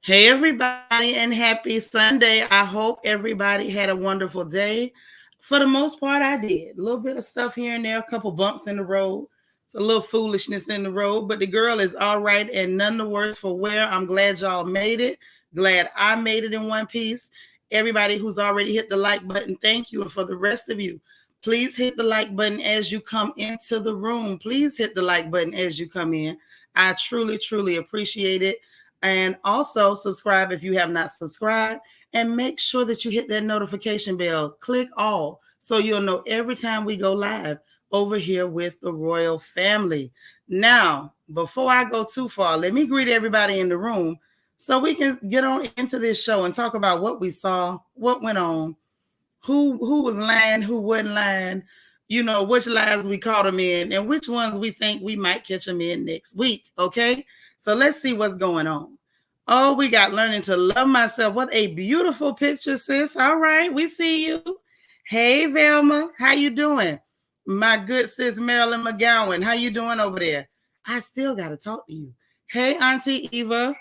Hey, everybody, and happy Sunday. I hope everybody had a wonderful day. For the most part, I did. A little bit of stuff here and there, a couple bumps in the road, it's a little foolishness in the road, but the girl is all right and none the worse for wear. I'm glad y'all made it. Glad I made it in one piece. Everybody who's already hit the like button, thank you. And for the rest of you, please hit the like button as you come into the room. Please hit the like button as you come in. I truly, truly appreciate it. And also subscribe if you have not subscribed, and make sure that you hit that notification bell. Click all so you'll know every time we go live over here with the royal family. Now, before I go too far, let me greet everybody in the room so we can get on into this show and talk about what we saw, what went on, who was lying, who wasn't lying, which lies we caught them in, and which ones we think we might catch them in next week. Okay, so let's see what's going on. Oh, we got learning to love myself. What a beautiful picture, sis. All right, we see you. Hey, Velma, how you doing? My good sis Marilyn McGowan, how you doing over there? I still got to talk to you. Hey, Auntie Eva,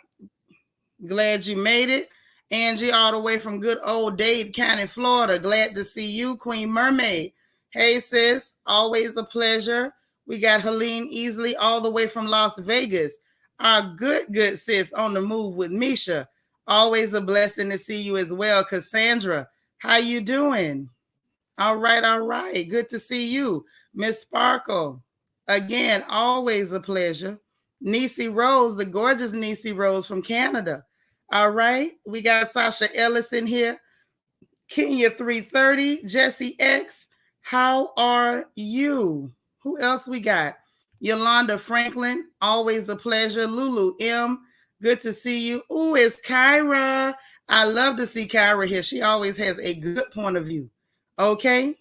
glad you made it. Angie, all the way from good old Dade County, Florida. Glad to see you. Queen Mermaid. Hey, sis. Always a pleasure. We got Helene Easley all the way from Las Vegas. Our good sis on the move with Misha. Always a blessing to see you as well. Cassandra, how you doing? All right, all right. Good to see you. Miss Sparkle. Again, always a pleasure. Niecy Rose, the gorgeous Niecy Rose from Canada. All right. We got Sasha Ellis in here. Kenya 330. Jesse X. How are you? Who else we got? Yolanda Franklin. Always a pleasure. Lulu M. Good to see you. Ooh, it's Kyra. I love to see Kyra here. She always has a good point of view. Okay.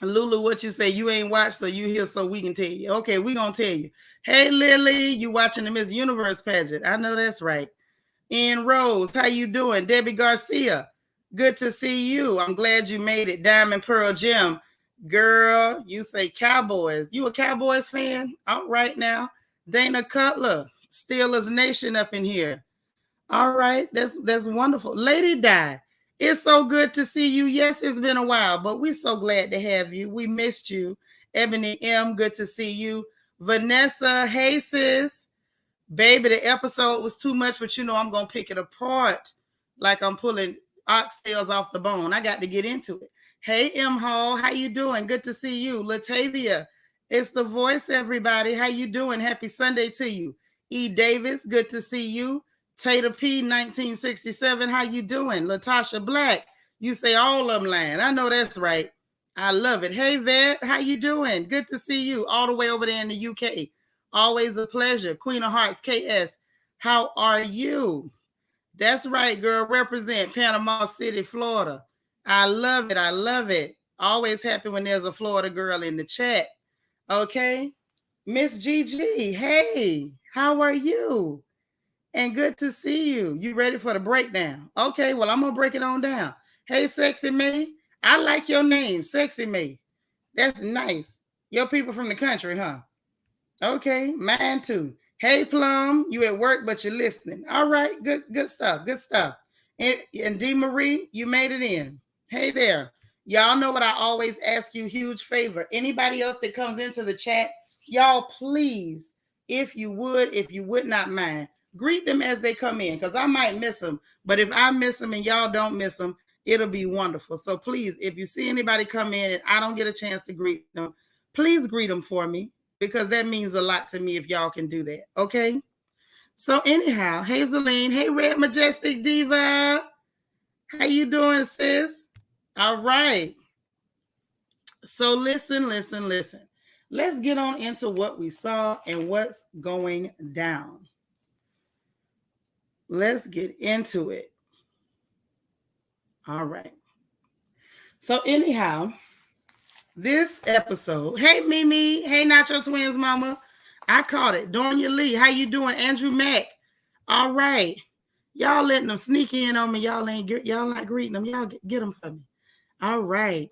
Lulu, what you say? You ain't watched, so you here so we can tell you. Okay, we gonna tell you. Hey, Lily, you watching the Miss Universe pageant? I know that's right. Ian Rose, how you doing? Debbie Garcia, good to see you. I'm glad you made it. Diamond Pearl Jim, girl, you say Cowboys. You a Cowboys fan? All right now. Dana Cutler, Steelers Nation up in here. All right, that's wonderful. Lady Di, it's so good to see you. Yes, it's been a while, but we're so glad to have you. We missed you. Ebony M, good to see you. Vanessa, hey sis. Baby, the episode was too much, but I'm going to pick it apart like I'm pulling oxtails off the bone. I got to get into it. Hey, M. Hall, how you doing? Good to see you. Latavia, it's the voice, everybody. How you doing? Happy Sunday to you. E. Davis, good to see you. Tater P, 1967, how you doing? Latasha Black, you say all of them lying. I know that's right. I love it. Hey, Vet, how you doing? Good to see you all the way over there in the UK. Always a pleasure. Queen of Hearts, KS, how are you? That's right, girl. Represent Panama City, Florida. I love it. I love it. Always happy when there's a Florida girl in the chat. Okay. Miss Gigi, hey, how are you? And good to see you. You ready for the breakdown? Okay, well, I'm going to break it on down. Hey, Sexy May. I like your name, Sexy May. That's nice. Your people from the country, huh? Okay, mine too. Hey, Plum, you at work, but you're listening. All right, good stuff, good stuff. And D. Marie, you made it in. Hey there. Y'all know what I always ask you, huge favor. Anybody else that comes into the chat, y'all please, if you would not mind, greet them as they come in, because I might miss them. But if I miss them and y'all don't miss them, it'll be wonderful. So please, if you see anybody come in and I don't get a chance to greet them, please greet them for me, because that means a lot to me if y'all can do that. Okay? So anyhow, Hazeline, hey, Red Majestic Diva. How you doing, sis? All right. So listen. Let's get on into what we saw and what's going down. Let's get into it. All right. So anyhow, this episode, hey Mimi, hey Nacho Twins mama, I caught it. Donya Lee, how you doing? Andrew Mack, all right. Y'all letting them sneak in on me. Y'all not greeting them. Y'all get them for me. All right.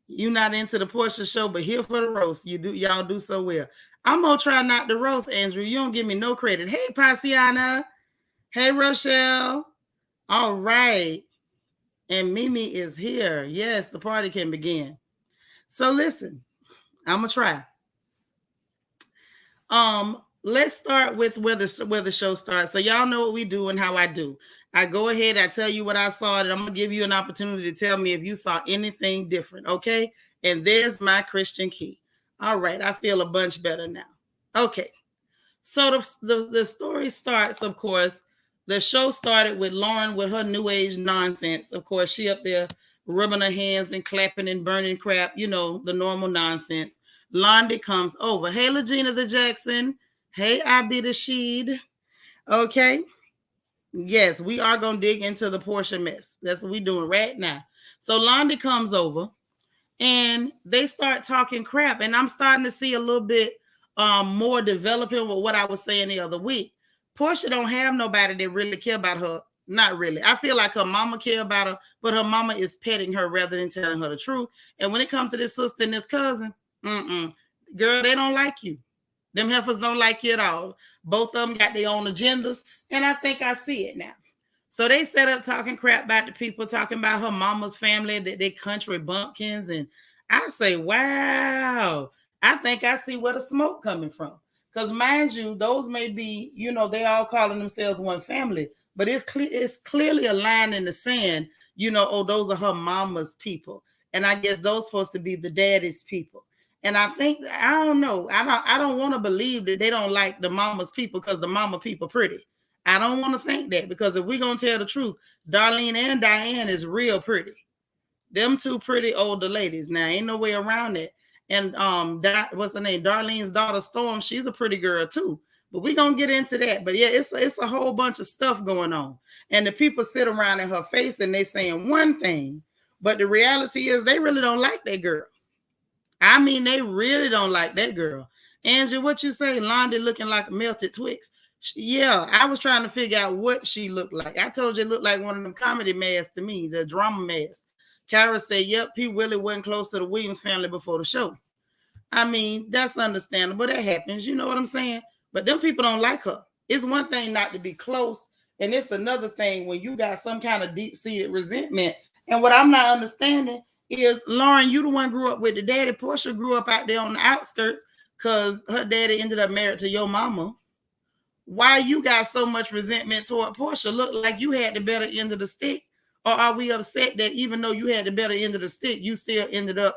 You not into the Porsha show, but here for the roast. Y'all do so well. I'm gonna try not to roast, Andrew. You don't give me no credit. Hey, Pasiana. Hey, Rochelle. All right. And Mimi is here. Yes, the party can begin. So listen, I'm gonna try. Let's start with where the show starts. So y'all know what we do and how I do. I go ahead, I tell you what I saw, and I'm gonna give you an opportunity to tell me if you saw anything different. Okay. And there's my Christian key. All right, I feel a bunch better now. Okay. So the story starts, of course. The show started with Lauren with her new age nonsense. Of course, she up there rubbing her hands and clapping and burning crap, the normal nonsense. Londi comes over. Hey, Legina the Jackson. Hey, I be the Sheed. Okay. Yes, we are going to dig into the Porsha mess. That's what we're doing right now. So Londi comes over and they start talking crap. And I'm starting to see a little bit more developing with what I was saying the other week. Porsha don't have nobody that really care about her. Not really. I feel like her mama care about her, but her mama is petting her rather than telling her the truth. And when it comes to this sister and this cousin, girl, they don't like you. Them heifers don't like you at all. Both of them got their own agendas, and I think I see it now. So they set up talking crap about the people, talking about her mama's family, that they country bumpkins. And I say, wow, I think I see where the smoke coming from. Because mind you, those may be, they all calling themselves one family, but it's clearly a line in the sand, oh, those are her mama's people. And I guess those supposed to be the daddy's people. And I think, I don't know, I don't want to believe that they don't like the mama's people because the mama people pretty. I don't want to think that, because if we're going to tell the truth, Darlene and Diane is real pretty. Them two pretty older ladies. Now, ain't no way around it. And what's her name? Darlene's daughter, Storm, she's a pretty girl too. But we're going to get into that. But yeah, it's a whole bunch of stuff going on. And the people sit around in her face and they saying one thing. But the reality is they really don't like that girl. I mean, they really don't like that girl. Angie, what you say? Londi looking like a melted Twix. Yeah, I was trying to figure out what she looked like. I told you it looked like one of them comedy masks to me, the drama mask. Kara said, yep, P. Willie wasn't close to the Williams family before the show. I mean, that's understandable. That happens. You know what I'm saying? But them people don't like her. It's one thing not to be close, and it's another thing when you got some kind of deep-seated resentment. And what I'm not understanding is, Lauren, you the one grew up with the daddy. Porsha grew up out there on the outskirts because her daddy ended up married to your mama. Why you got so much resentment toward Porsha? Look like you had the better end of the stick. Or are we upset that even though you had the better end of the stick, you still ended up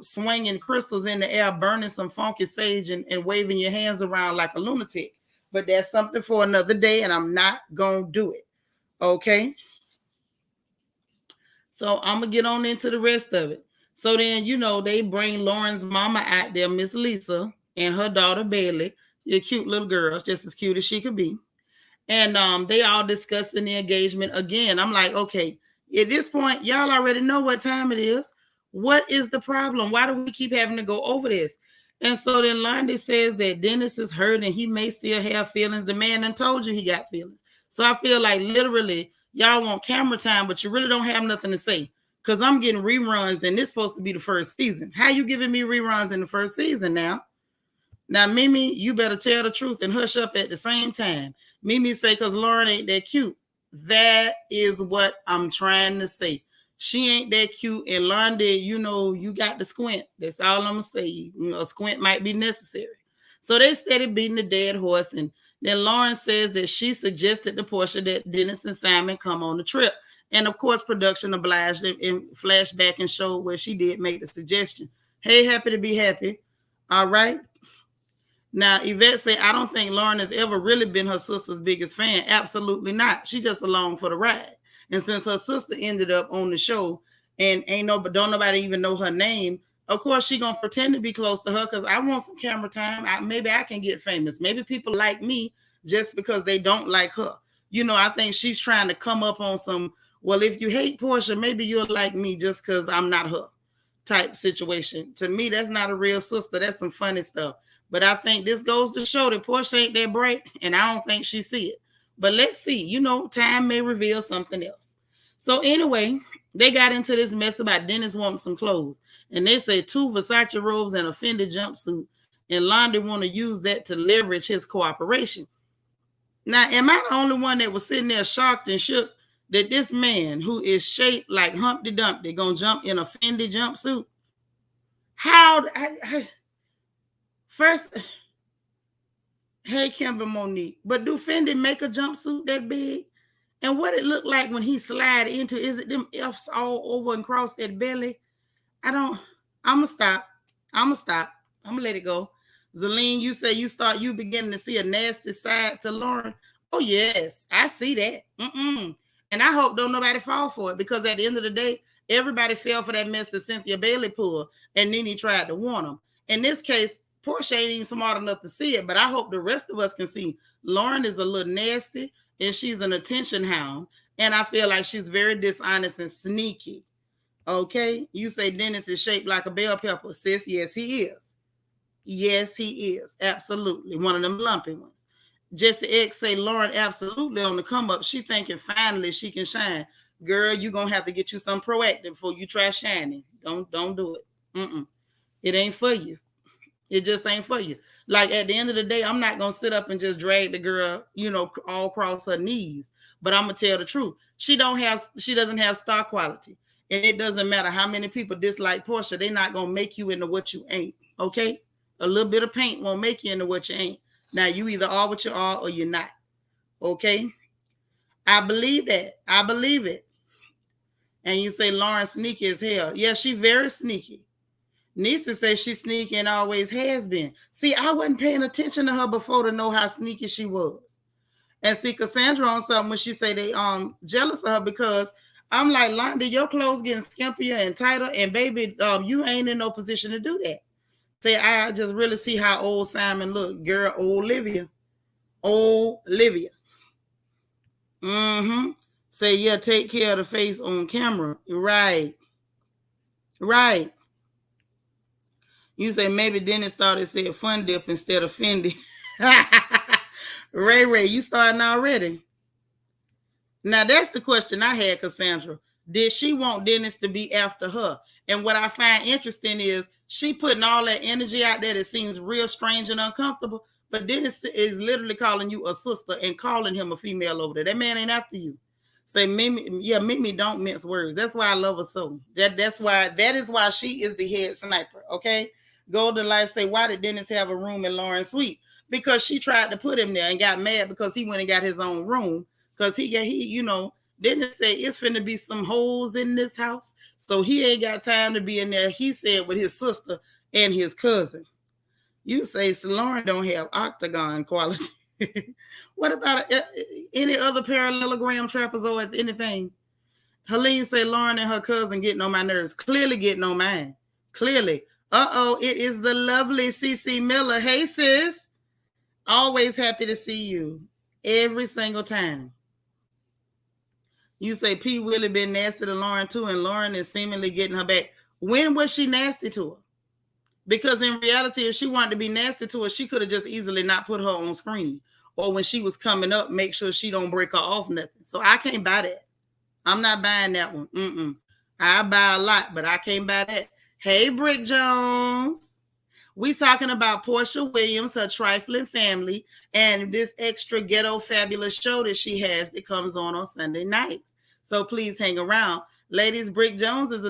swinging crystals in the air, burning some funky sage and waving your hands around like a lunatic? But that's something for another day, and I'm not going to do it. Okay? So I'm going to get on into the rest of it. So then, they bring Lauren's mama out there, Miss Lisa, and her daughter, Bailey. They're cute little girls, just as cute as she could be. And they all discussing the engagement again. I'm like, okay, at this point, y'all already know what time it is. What is the problem? Why do we keep having to go over this? And so then Londi says that Dennis is hurt and he may still have feelings. The man done told you he got feelings. So I feel like literally y'all want camera time, but you really don't have nothing to say. Because I'm getting reruns and this supposed to be the first season. How you giving me reruns in the first season now? Now, Mimi, you better tell the truth and hush up at the same time. Mimi say, because Lauren ain't that cute. That is what I'm trying to say. She ain't that cute. And Londi, you got the squint. That's all I'm going to say. A squint might be necessary. So they steady beating the dead horse. And then Lauren says that she suggested to Porsha that Dennis and Simon come on the trip. And, of course, production obliged and flashback and showed where she did make the suggestion. Hey, happy to be happy. All right. Now, Yvette said, I don't think Lauren has ever really been her sister's biggest fan. Absolutely not. She just along for the ride. And since her sister ended up on the show and don't nobody even know her name, of course she gonna pretend to be close to her because I want some camera time. Maybe I can get famous. Maybe people like me just because they don't like her. I think she's trying to come up on some, well, if you hate Porsha, maybe you'll like me just because I'm not her type situation. To me, that's not a real sister. That's some funny stuff. But I think this goes to show that Porsha ain't that bright, and I don't think she see it. But let's see. Time may reveal something else. So anyway, they got into this mess about Dennis wanting some clothes. And they say 2 Versace robes and a Fendi jumpsuit. And Londi want to use that to leverage his cooperation. Now, am I the only one that was sitting there shocked and shook that this man who is shaped like Humpty Dumpty gonna jump in a Fendi jumpsuit? First, hey, Kimber Monique, but do Fendi make a jumpsuit that big? And what it look like when he slide into, is it them F's all over and across that belly? I'm gonna stop. I'm gonna let it go. Zelene, you say you beginning to see a nasty side to Lauren. Oh yes, I see that. And I hope don't nobody fall for it, because at the end of the day, everybody fell for that mess that Cynthia Bailey pulled, and Nene tried to warn them. In this case, Portia ain't even smart enough to see it, but I hope the rest of us can see Lauren is a little nasty, and she's an attention hound, and I feel like she's very dishonest and sneaky. Okay, you say Dennis is shaped like a bell pepper, sis. Yes, he is. Yes, he is. Absolutely. One of them lumpy ones. Jesse X say Lauren absolutely on the come up. She thinking finally she can shine. Girl, you're going to have to get you some proactive before you try shining. Don't do it. It ain't for you. It just ain't for you. Like at the end of the day, I'm not going to sit up and just drag the girl, all across her knees. But I'm going to tell the truth. She doesn't have star quality. And it doesn't matter how many people dislike Portia. They're not going to make you into what you ain't. Okay? A little bit of paint won't make you into what you ain't. Now, you either are what you are or you're not. Okay? I believe that. I believe it. And you say Lauren sneaky as hell. Yeah, she very sneaky. Nisa says she's sneaky and always has been. See, I wasn't paying attention to her before to know how sneaky she was. And see, Cassandra on something when she say they jealous of her, because I'm like, Londa, your clothes getting skimpier and tighter, and baby, you ain't in no position to do that. Say, I just really see how old Simon look. Girl, Olivia. Say, yeah, take care of the face on camera. Right. You say maybe Dennis thought it said Fun Dip instead of Fendi. Ray, you starting already? Now, that's the question I had, Cassandra. Did she want Dennis to be after her? And what I find interesting is she putting all that energy out there that seems real strange and uncomfortable, but Dennis is literally calling you a sister and calling him a female over there. That man ain't after you. Say, Mimi don't mince words. That's why I love her so. That is why she is the head sniper, okay? Golden Life say, why did Dennis have a room in Lauren's suite? Because she tried to put him there and got mad because he went and got his own room. Because he Dennis said it's finna be some holes in this house. So he ain't got time to be in there, he said, with his sister and his cousin. You say Lauren don't have octagon quality. What about any other parallelogram trapezoids, anything? Helene say Lauren and her cousin getting on my nerves. Clearly getting on mine. Clearly. It is the lovely CC Miller. Hey, sis. Always happy to see you. Every single time. You say P. Willie been nasty to Lauren too, and Lauren is seemingly getting her back. When was she nasty to her? Because in reality, if she wanted to be nasty to her, she could have just easily not put her on screen. Or when she was coming up, make sure she don't break her off nothing. So I can't buy that. I'm not buying that one. I buy a lot, but I can't buy that. Hey, Brick Jones. We talking about Portia Williams, her trifling family, and this extra ghetto fabulous show that she has that comes on Sunday nights. So please hang around. Ladies, Brick Jones is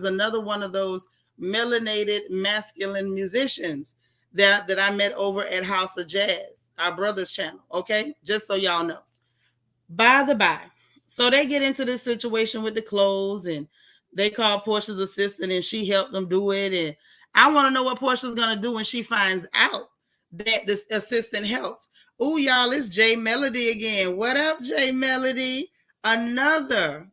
another one of those melanated masculine musicians that I met over at House of Jazz, our brother's channel. Okay, just so y'all know. By the by, so they get into this situation with the clothes, and they call Portia's assistant, and she helped them do it. And I want to know what Portia's gonna do when she finds out that this assistant helped. Oh, y'all, it's Jay Melody again. What up, Jay Melody? Another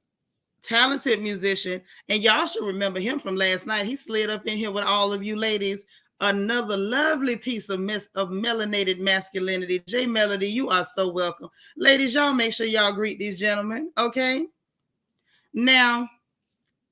talented musician, and y'all should remember him from last night. He slid up in here with all of you ladies. Another lovely piece of melanated masculinity. Jay Melody, you are so welcome. Ladies, y'all make sure y'all greet these gentlemen, okay? Now,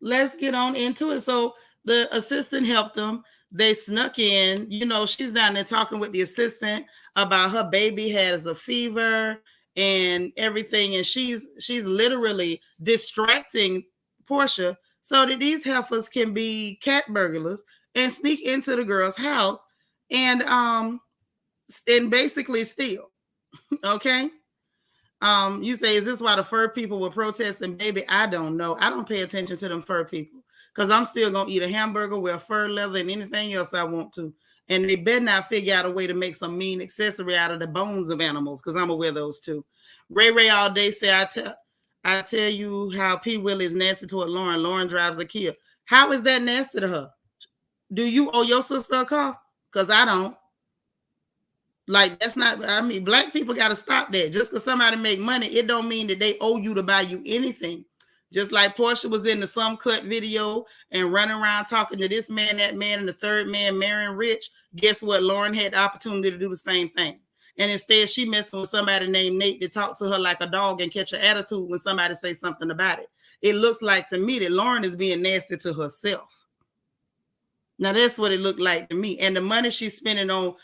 let's get on into it. So the assistant helped them. They snuck in. She's down there talking with the assistant about her baby has a fever and everything, and she's literally distracting Portia so that these heifers can be cat burglars and sneak into the girl's house and basically steal. Okay, You say, is this why the fur people were protesting? Baby, I don't know. I don't pay attention to them fur people because I'm still going to eat a hamburger, wear fur leather, and anything else I want to. And they better not figure out a way to make some mean accessory out of the bones of animals because I'm going to wear those too. Ray Ray all day say, I tell you how P. Willie is nasty toward Lauren. Lauren drives a Kia. How is that nasty to her? Do you owe your sister a car? Because I don't. Like, that's not, I mean, black people got to stop that. Just because somebody make money, it don't mean that they owe you to buy you anything. Just like Portia was in the Some Cut video and running around talking to this man, that man, and the third man marrying rich. Guess what? Lauren had the opportunity to do the same thing. And instead, she messing with somebody named Nate to talk to her like a dog and catch an attitude when somebody say something about it. It looks like to me that Lauren is being nasty to herself. Now, that's what it looked like to me. And the money she's spending on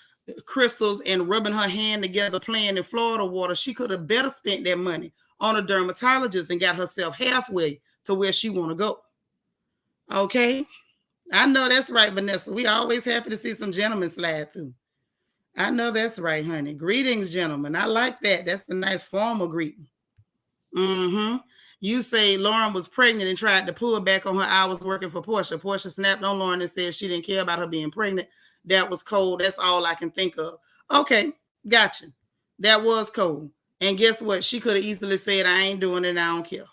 crystals and rubbing her hand together playing in Florida water, she could have better spent that money on a dermatologist and got herself halfway to where she want to go. Okay, I know that's right, Vanessa. We always happy to see some gentlemen slide through. I know that's right, honey. Greetings, gentlemen. I like that. That's a nice formal greeting. You say Lauren was pregnant and tried to pull back on her hours working for Portia. Portia snapped on Lauren and said she didn't care about her being pregnant. That was cold. That's all I can think of. Okay, gotcha. That was cold. And guess what? She could have easily said, I ain't doing it. I don't care.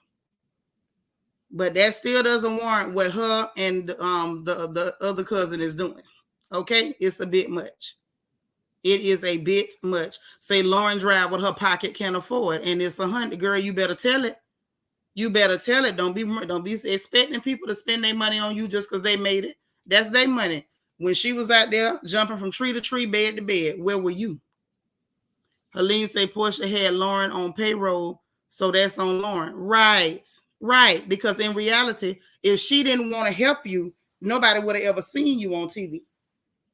But that still doesn't warrant what her and the other cousin is doing. Okay? It's a bit much. It is a bit much. Say Lauren drive what her pocket can afford, and it's $100. Girl, you better tell it. You better tell it. Don't be expecting people to spend their money on you just because they made it. That's their money. When she was out there jumping from tree to tree, bed to bed, where were you? Helene say Portia had Lauren on payroll, so that's on Lauren. Right. Because in reality, if she didn't want to help you, nobody would have ever seen you on TV.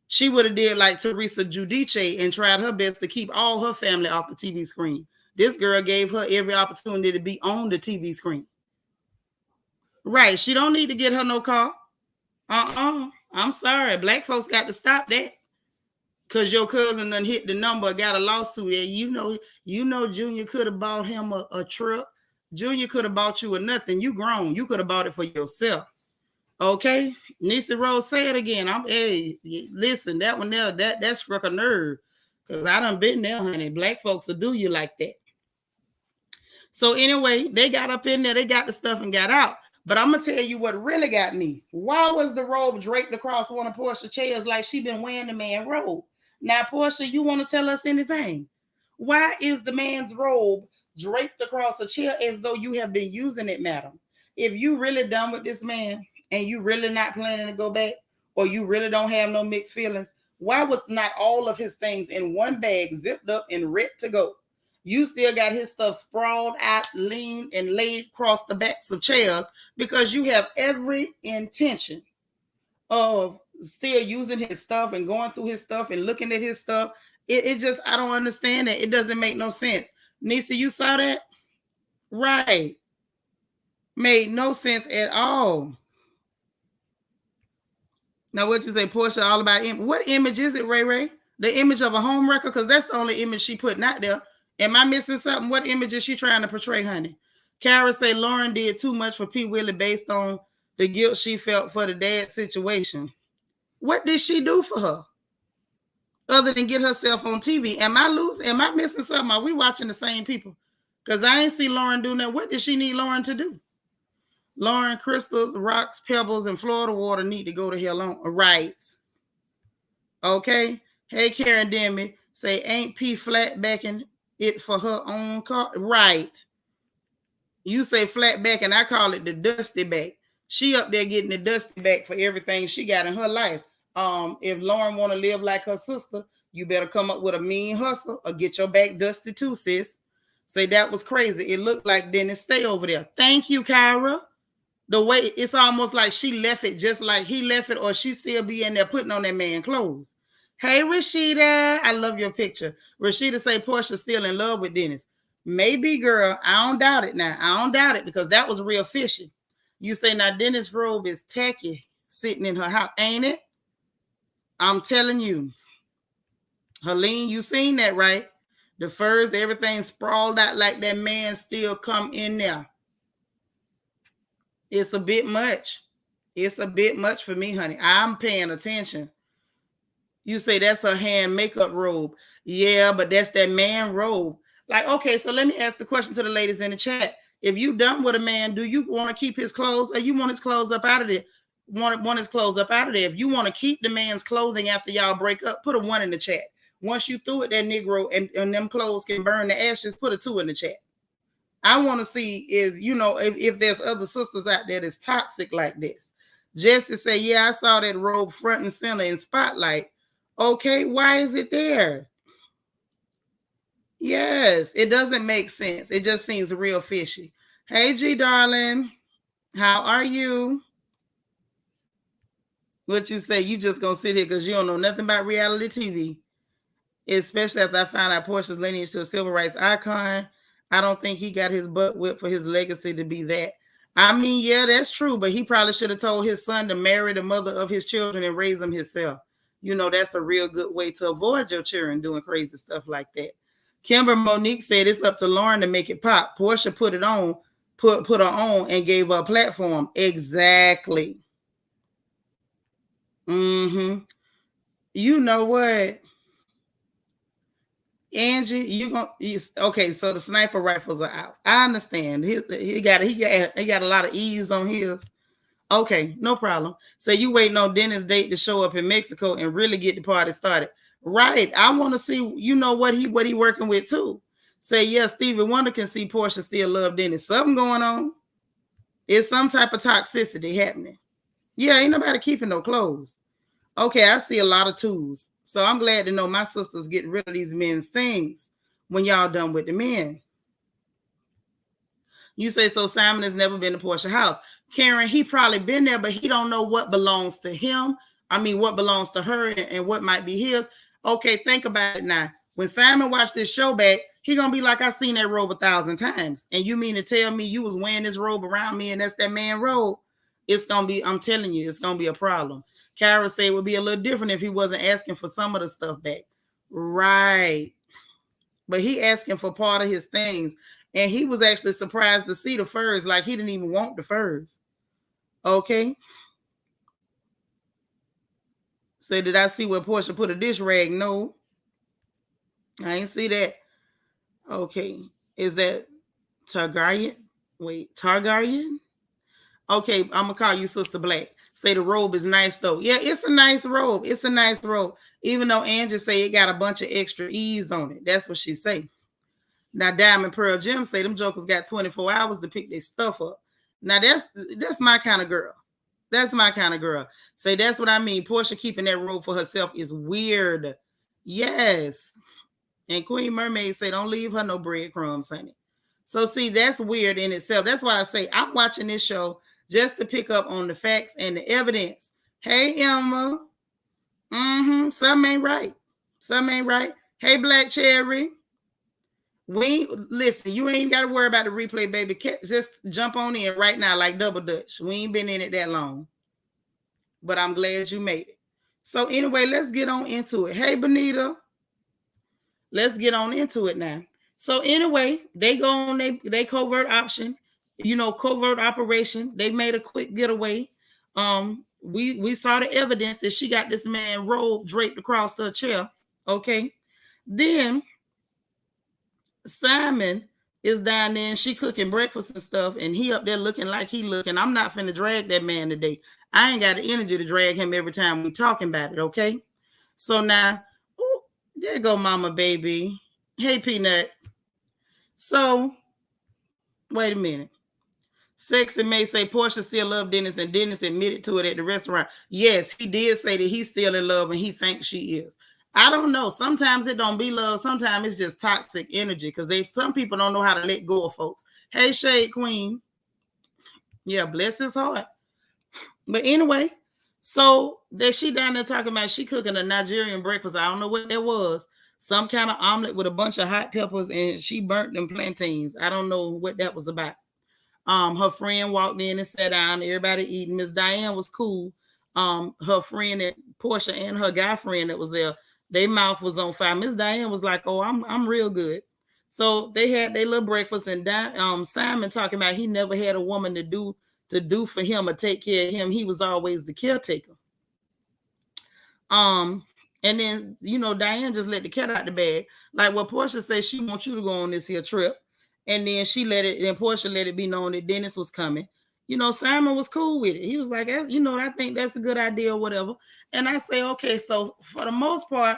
She would have did like Teresa Giudice and tried her best to keep all her family off the TV screen. This girl gave her every opportunity to be on the TV screen. Right. She don't need to get her no car. I'm sorry. Black folks got to stop that. Because your cousin done hit the number, got a lawsuit. And you know Junior could have bought him a truck. Junior could have bought you a nothing. You grown. You could have bought it for yourself. Okay? Nisa Rose, say it again. Listen, that one there, that struck a nerve. Because I done been there, honey. Black folks will do you like that. So anyway, they got up in there. They got the stuff and got out. But I'm going to tell you what really got me. Why was the robe draped across one of Portia's chairs like she been wearing the man's robe? Now, Portia, you want to tell us anything? Why is the man's robe draped across a chair as though you have been using it, madam? If you really done with this man and you really not planning to go back, or you really don't have no mixed feelings, why was not all of his things in one bag zipped up and ready to go? You still got his stuff sprawled out, lean, and laid across the backs of chairs because you have every intention of still using his stuff and going through his stuff and looking at his stuff. It just, I don't understand it. It doesn't make no sense. Nisa, you saw that? Right. Made no sense at all. Now, what you say, Portia, all about what image is it, Ray Ray? The image of a home wrecker? Because that's the only image she putting out there. Am I missing something? What image is she trying to portray, honey? Kara say Lauren did too much for P. Willie based on the guilt she felt for the dad situation. What did she do for her? Other than get herself on TV? Am I losing? Am I missing something? Are we watching the same people? Because I ain't see Lauren do that. What did she need Lauren to do? Lauren, crystals, rocks, pebbles, and Florida water need to go to hell on. Right. Okay. Hey, Karen Demi, say, ain't P flat backing it for her own car? Right. You say flat back, and I call it the dusty back. She up there getting the dusty back for everything she got in her life. If Lauren want to live like her sister, you better come up with a mean hustle or get your back dusty too, sis. Say that was crazy. It looked like Dennis stay over there. Thank you, Kyra. The way it's almost like she left it just like he left it, or she still be in there putting on that man clothes. Hey, Rashida, I love your picture. Rashida say Portia's still in love with Dennis. Maybe, girl. I don't doubt it now. I don't doubt it because that was real fishy. You say now Dennis' robe is tacky sitting in her house, ain't it? I'm telling you. Helene, you seen that, right? The furs, everything sprawled out like that man still come in there. It's a bit much. It's a bit much for me, honey. I'm paying attention. You say that's a hand makeup robe. Yeah, but that's that man robe. Like, okay, so let me ask the question to the ladies in the chat. If you done with a man, do you want to keep his clothes or you want his clothes up out of there? Want his clothes up out of there. If you want to keep the man's clothing after y'all break up, put a 1 in the chat. Once you threw it, that Negro and them clothes can burn the ashes, put a 2 in the chat. I want to see is, if there's other sisters out there that's toxic like this. Jessie say, yeah, I saw that robe front and center in Spotlight. Okay, why is it there? Yes, it doesn't make sense. It just seems real fishy. Hey, G, darling. How are you? What you say? You just gonna sit here because you don't know nothing about reality TV. Especially after I found out Portia's lineage to a civil rights icon. I don't think he got his butt whipped for his legacy to be that. I mean, yeah, that's true, but he probably should have told his son to marry the mother of his children and raise them himself. That's a real good way to avoid your children doing crazy stuff like that. Kimber Monique said it's up to Lauren to make it pop. Porsha put it on, put her on and gave her a platform. Exactly. You know what? Angie, okay, so the sniper rifles are out. I understand. He got a lot of ease on his. Okay, no problem. So you waiting on Dennis' date to show up in Mexico and really get the party started. Right. I want to see, what he working with too. Say, yeah, Stevie Wonder can see Porsha still love Dennis. Something going on. It's some type of toxicity happening. Yeah, ain't nobody keeping no clothes. Okay, I see a lot of twos. So I'm glad to know my sisters getting rid of these men's things when y'all done with the men. You say, so Simon has never been to Porsha house. Karen, he probably been there, but he don't know what belongs to him. I mean, what belongs to her and what might be his. Okay, think about it now. When Simon watched this show back, he gonna be like, I seen that robe 1,000 times. And you mean to tell me you was wearing this robe around me and that's that man robe? It's gonna be, I'm telling you, it's gonna be a problem. Kara said it would be a little different if he wasn't asking for some of the stuff back. Right. But he asking for part of his things. And he was actually surprised to see the furs, like he didn't even want the furs. Okay. Say, did I see where Porsha put a dish rag? No. I ain't see that. Okay. Is that Targaryen? Wait, Targaryen? Okay, I'm going to call you Sister Black. Say the robe is nice, though. Yeah, it's a nice robe. It's a nice robe. Even though Angie say it got a bunch of extra ease on it. That's what she say. Now, Diamond Pearl Jim say them jokers got 24 hours to pick their stuff up. Now, that's my kind of girl. That's my kind of girl. Say, that's what I mean. Porsha keeping that robe for herself is weird. Yes. And Queen Mermaid say, don't leave her no breadcrumbs, honey. So, see, that's weird in itself. That's why I say I'm watching this show just to pick up on the facts and the evidence. Hey, Emma. Something ain't right. Something ain't right. Hey, Black Cherry. Listen, you ain't got to worry about the replay, baby. Just jump on in right now like Double Dutch. We ain't been in it that long. But I'm glad you made it. So anyway, let's get on into it. Hey, Benita. Let's get on into it now. So anyway, they go on they covert option, covert operation. They made a quick getaway. We saw the evidence that she got this man robe draped across her chair. Okay. Then Simon is down there and she cooking breakfast and stuff, and he up there looking like he looking. I'm not finna drag that man today. I ain't got the energy to drag him every time we talking about it, okay? So now, there go Mama Baby. Hey, Peanut. So, wait a minute. Sexy May say Porsha still love Dennis, and Dennis admitted to it at the restaurant. Yes, he did say that he's still in love and he thinks she is. I don't know. Sometimes it don't be love. Sometimes it's just toxic energy because some people don't know how to let go of folks. Hey, Shade Queen. Yeah, bless his heart. But anyway, so that she down there talking about she cooking a Nigerian breakfast. I don't know what that was. Some kind of omelet with a bunch of hot peppers, and she burnt them plantains. I don't know what that was about. Her friend walked in and sat down. Everybody eating. Miss Diane was cool. Her friend, Porsha, and her guy friend that was there, Their mouth was on fire. Miss Diane was like, "Oh, I'm real good." So they had their little breakfast, and Simon talking about he never had a woman to do for him or take care of him. He was always the caretaker. And then Diane just let the cat out the bag. Like what Portia said, she wants you to go on this here trip, and then Portia let it be known that Dennis was coming. Simon was cool with it. He was like, I think that's a good idea or whatever. And I say, okay, so for the most part,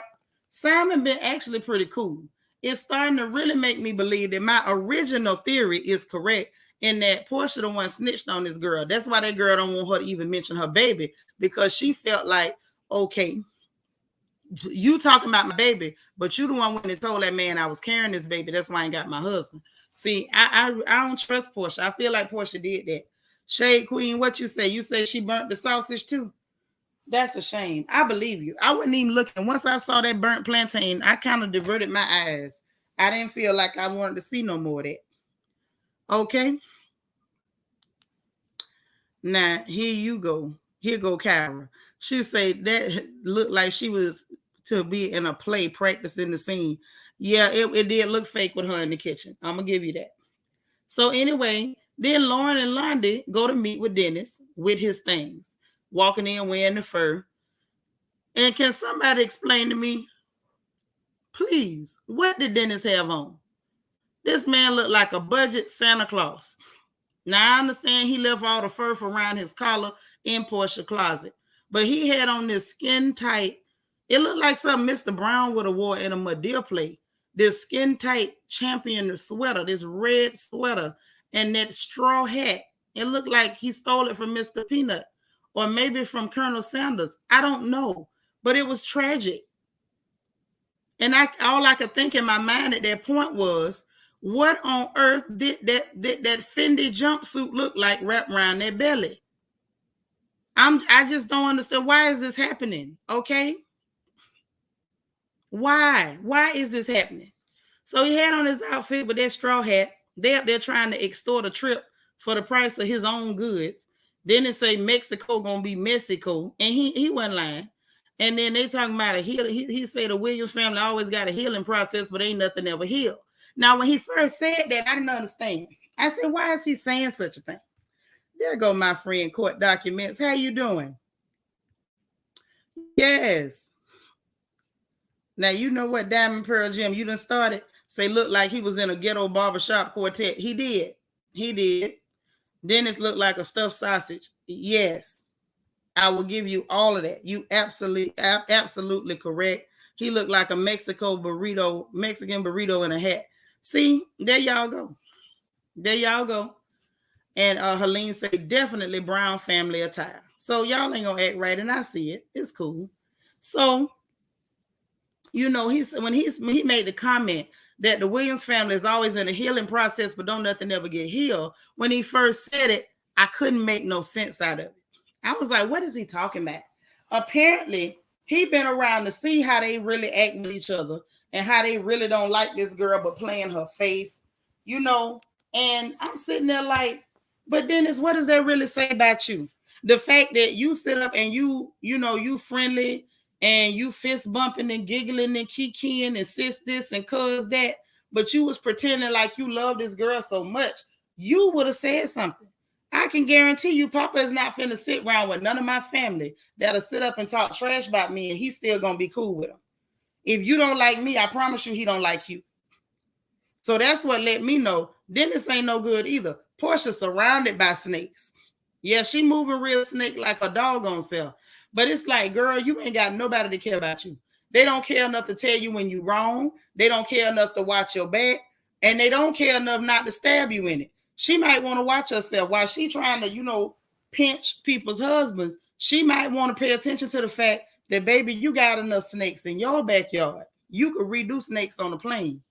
Simon been actually pretty cool. It's starting to really make me believe that my original theory is correct, in that Portia the one snitched on this girl. That's why that girl don't want her to even mention her baby, because she felt like, okay, you talking about my baby, but you the one when they told that man I was carrying this baby. That's why I ain't got my husband. See, I don't trust Portia. I feel like Portia did that. Shade Queen, what you say? You say she burnt the sausage too? That's a shame. I believe you. I wasn't even looking. Once I saw that burnt plantain, I kind of diverted my eyes. I didn't feel like I wanted to see no more of that. Okay. Now, here you go. Here go Kyra. She said that looked like she was to be in a play practicing the scene. Yeah, it did look fake with her in the kitchen. I'm going to give you that. So anyway, then Lauren and Londy go to meet with Dennis with his things. Walking in wearing the fur. And can somebody explain to me, please, what did Dennis have on? This man looked like a budget Santa Claus. Now, I understand he left all the fur around his collar in Portia's closet, but he had on this skin tight, it looked like something Mr. Brown would have wore in a Madea play. This skin tight champion sweater, this red sweater, and that straw hat. It looked like he stole it from Mr. Peanut, or maybe from Colonel Sanders. I don't know, but it was tragic. And all I could think in my mind at that point was, what on earth did that Fendi jumpsuit look like wrapped around their belly? I just don't understand. Why is this happening? Okay. Why is this happening? So he had on his outfit with that straw hat. They're trying to extort a trip for the price of his own goods. Then they say Mexico gonna be Mexico, and he wasn't lying. And then they talking about a healing. He said the Williams family always got a healing process, but ain't nothing ever healed. Now, when he first said that, I didn't understand. I said, why is he saying such a thing? There go my friend, Court Documents. How you doing? Yes. Now, you know what, Diamond Pearl Jim, you done started. Say, look like he was in a ghetto barbershop quartet. He did. Dennis looked like a stuffed sausage. Yes. I will give you all of that. You absolutely correct. He looked like a Mexican burrito in a hat. See, there y'all go. And Helene said, definitely brown family attire. So y'all ain't gonna act right, and I see it. It's cool. So, when he made the comment that the Williams family is always in a healing process, but don't nothing ever get healed. When he first said it, I couldn't make no sense out of it. I was like, what is he talking about? Apparently, he been around to see how they really act with each other and how they really don't like this girl, but playing her face, and I'm sitting there like, but Dennis, what does that really say about you? The fact that you sit up and you friendly and you fist bumping and giggling and kikiing and sis this and cuz that, but you was pretending like you love this girl so much, you would have said something. I can guarantee you Papa is not finna sit around with none of my family that'll sit up and talk trash about me, and he's still gonna be cool with them. If you don't like me, I promise you he don't like you. So that's what let me know Dennis ain't no good either. Portia surrounded by snakes. Yeah, she moving real snake like a dog on self. But it's like, girl, you ain't got nobody to care about you. They don't care enough to tell you when you're wrong. They don't care enough to watch your back. And they don't care enough not to stab you in it. She might want to watch herself while she trying to, pinch people's husbands. She might want to pay attention to the fact that, baby, you got enough snakes in your backyard. You could redo snakes on the plane.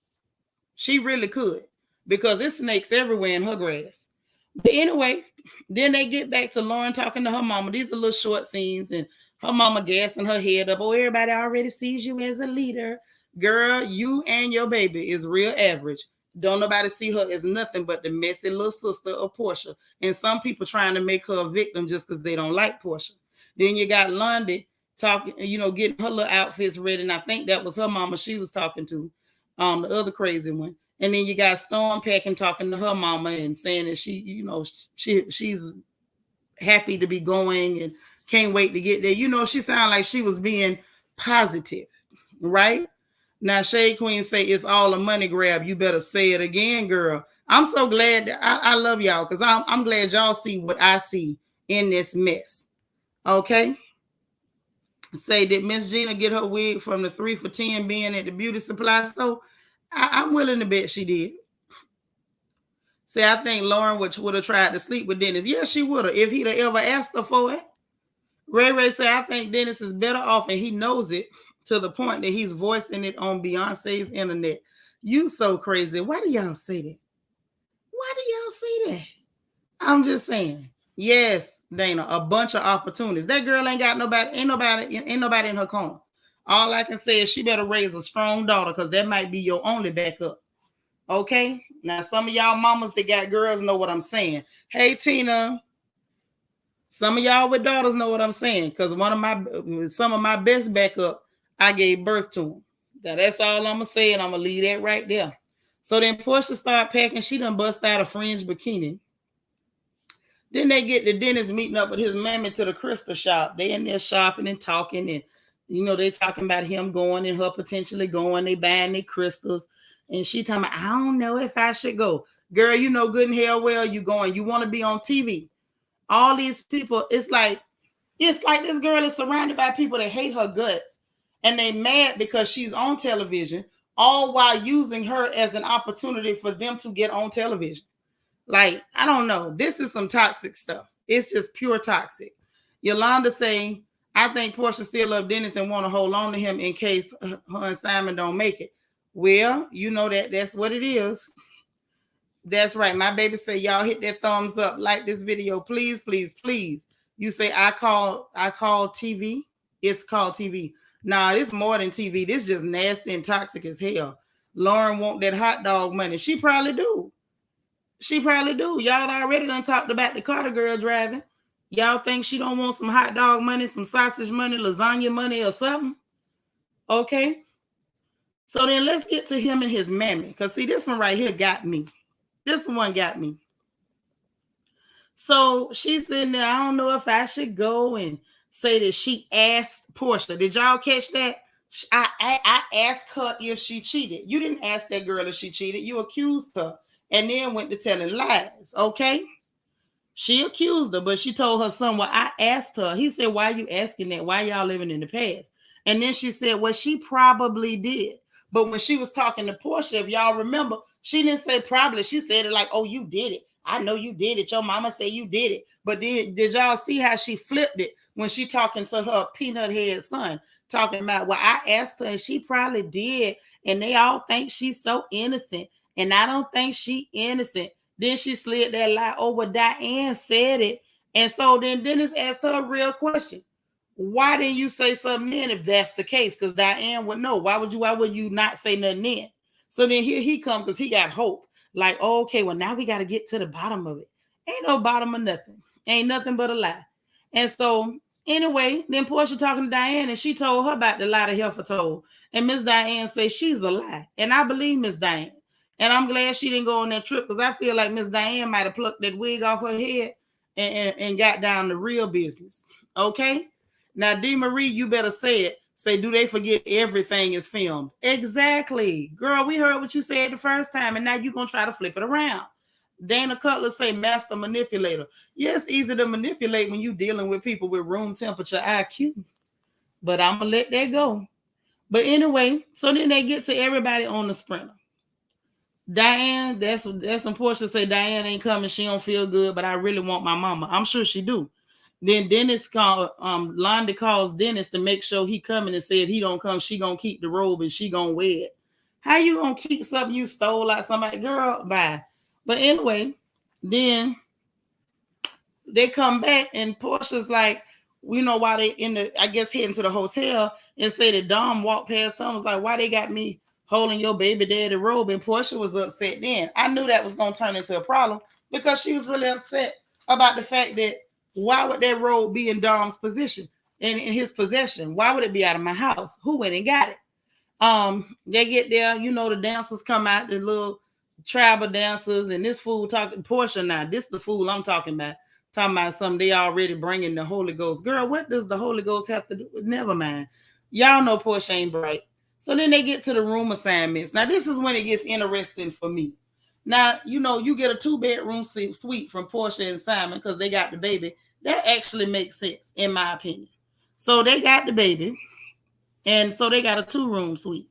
She really could, because there's snakes everywhere in her grass. But anyway, then they get back to Lauren talking to her mama. These are little short scenes, and her mama gassing her head up. Oh, everybody already sees you as a leader. Girl, you and your baby is real average. Don't nobody see her as nothing but the messy little sister of Portia. And some people trying to make her a victim just because they don't like Portia. Then you got Lundy talking, getting her little outfits ready. And I think that was her mama she was talking to, the other crazy one. And then you got Storm packing, talking to her mama and saying that she's happy to be going and can't wait to get there. She sounded like she was being positive, right? Now Shade Queen say it's all a money grab. You better say it again, girl. I'm so glad that I love y'all, because I'm glad y'all see what I see in this mess. Okay. Say, did Miss Gina get her wig from the 3 for $10 being at the beauty supply store? I'm willing to bet she did. Say, I think Lauren would have tried to sleep with Dennis. Yes, she would have, if he'd have ever asked her for it. Ray say, I think Dennis is better off, and he knows it, to the point that he's voicing it on Beyonce's internet. You so crazy. Why do y'all say that? Why do y'all say that? I'm just saying. Yes, Dana, a bunch of opportunities. That girl ain't got nobody, ain't nobody in her corner. All I can say is she better raise a strong daughter, because that might be your only backup. Okay? Now, some of y'all mamas that got girls know what I'm saying. Hey, Tina. Some of y'all with daughters know what I'm saying, because some of my best backup, I gave birth to them. Now, that's all I'm going to say, and I'm going to leave that right there. So then Portia started packing. She done bust out a fringe bikini. Then they get the Dennis meeting up with his mammy to the crystal shop. They in there shopping and talking, and they talking about him going and her potentially going. They buying their crystals, and she talking about, I don't know if I should go. Girl, you know good and hell well you going. You want to be on TV. All these people, it's like this girl is surrounded by people that hate her guts, and they mad because she's on television, all while using her as an opportunity for them to get on television. Like, I don't know. This is some toxic stuff. It's just pure toxic. Yolanda say, I think Portia still love Dennis and want to hold on to him in case her and Simon don't make it. Well, that's what it is. That's right. My baby say, y'all hit that thumbs up. Like this video. Please, please, please. You say, I call TV. It's called TV. Nah, it's more than TV. This just nasty and toxic as hell. Lauren want that hot dog money. She probably do. Y'all already done talked about the Carter girl driving. Y'all think she don't want some hot dog money, some sausage money, lasagna money, or something? Okay. So then let's get to him and his mammy. Because see, this one right here got me. This one got me. So she's sitting there, I don't know if I should go and say that she asked Portia. Did y'all catch that? I asked her if she cheated. You didn't ask that girl if she cheated. You accused her and then went to telling lies, okay? She accused her, but she told her son, well, I asked her. He said, why are you asking that? Why y'all living in the past? And then she said, well, she probably did. But when she was talking to Portia, if y'all remember, she didn't say probably. She said it like, oh, you did it. I know you did it. Your mama said you did it. But did y'all see how she flipped it when she talking to her peanut head son, talking about, well, I asked her and she probably did. And they all think she's so innocent. And I don't think she innocent. Then she slid that lie over. Diane said it. And so then Dennis asked her a real question. Why didn't you say something then if that's the case? Because Diane would know. Why would you not say nothing then? So then here he comes because he got hope. Like, oh, okay, well, now we got to get to the bottom of it. Ain't no bottom of nothing. Ain't nothing but a lie. And so anyway, then Portia talking to Diane, and she told her about the lie the heifer told. And Miss Diane says she's a lie. And I believe Miss Diane. And I'm glad she didn't go on that trip, because I feel like Miss Diane might have plucked that wig off her head and got down to real business. Okay? Now, D. Marie, you better say it. Say, do they forget everything is filmed? Exactly. Girl, we heard what you said the first time, and now you're going to try to flip it around. Dana Cutler say master manipulator. Yes, yeah, easy to manipulate when you're dealing with people with room temperature IQ. But I'm going to let that go. But anyway, so then they get to everybody on the sprinter. Diane, that's when Portia say Diane ain't coming. She don't feel good, but I really want my mama. I'm sure she do. Then Dennis Londa calls Dennis to make sure he coming and said if he don't come, she gonna keep the robe and she gonna wear it. How you gonna keep something you stole like somebody? Girl, bye. But anyway, then they come back and Portia's like, why they heading to the hotel, and say that Dom walked past them, was like, why they got me holding your baby daddy robe? And Portia was upset then. I knew that was gonna turn into a problem because she was really upset about the fact that why would that robe be in Dom's position? in his possession. Why would it be out of my house? Who went and got it? They get there, you know, the dancers come out, the little tribal dancers, and this fool talking Portia now. This the fool I'm talking about. Talking about something they already bringing the Holy Ghost. Girl, what does the Holy Ghost have to do with? Never mind. Y'all know Portia ain't bright. So then they get to the room assignments. Now, this is when it gets interesting for me. Now, you know, you get a 2-bedroom suite from Portia and Simon because they got the baby. That actually makes sense, in my opinion. So they got the baby. And so they got a 2-room suite.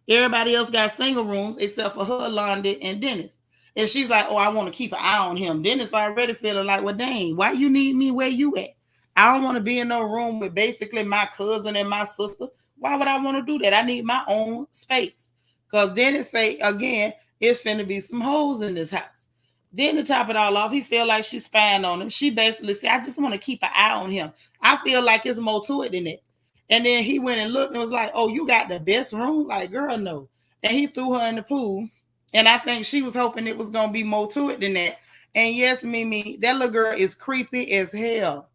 Everybody else got single rooms except for her, Londa, and Dennis. And she's like, oh, I want to keep an eye on him. Dennis already feeling like, well, dang, why you need me where you at? I don't want to be in no room with basically my cousin and my sister. Why would I want to do that? I need my own space. Because Dennis say, again, it's finna be some hoes in this house. Then to top it all off, he feel like she's spying on him. She basically said, I just want to keep an eye on him. I feel like it's more to it than that. And then he went and looked and was like, oh, you got the best room? Like, girl, no. And he threw her in the pool. And I think she was hoping it was going to be more to it than that. And yes, Mimi, that little girl is creepy as hell.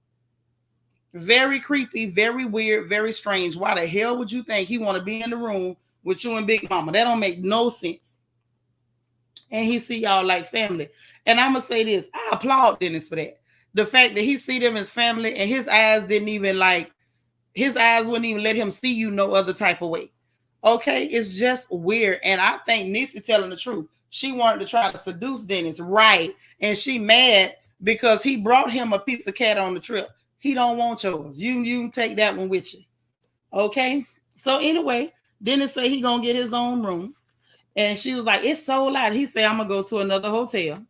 Very creepy, very weird, very strange. Why the hell would you think he want to be in the room with you and Big Mama? That don't make no sense. And he see y'all like family. And I'm going to say this. I applaud Dennis for that. The fact that he see them as family and his eyes wouldn't even let him see you no other type of way. Okay, it's just weird. And I think Nisi telling the truth. She wanted to try to seduce Dennis, right? And she mad because he brought him a pizza cat on the trip. He don't want yours. You take that one with you. Okay? So anyway, Dennis say he gonna get his own room. And she was like, it's so loud. He said, I'm gonna go to another hotel.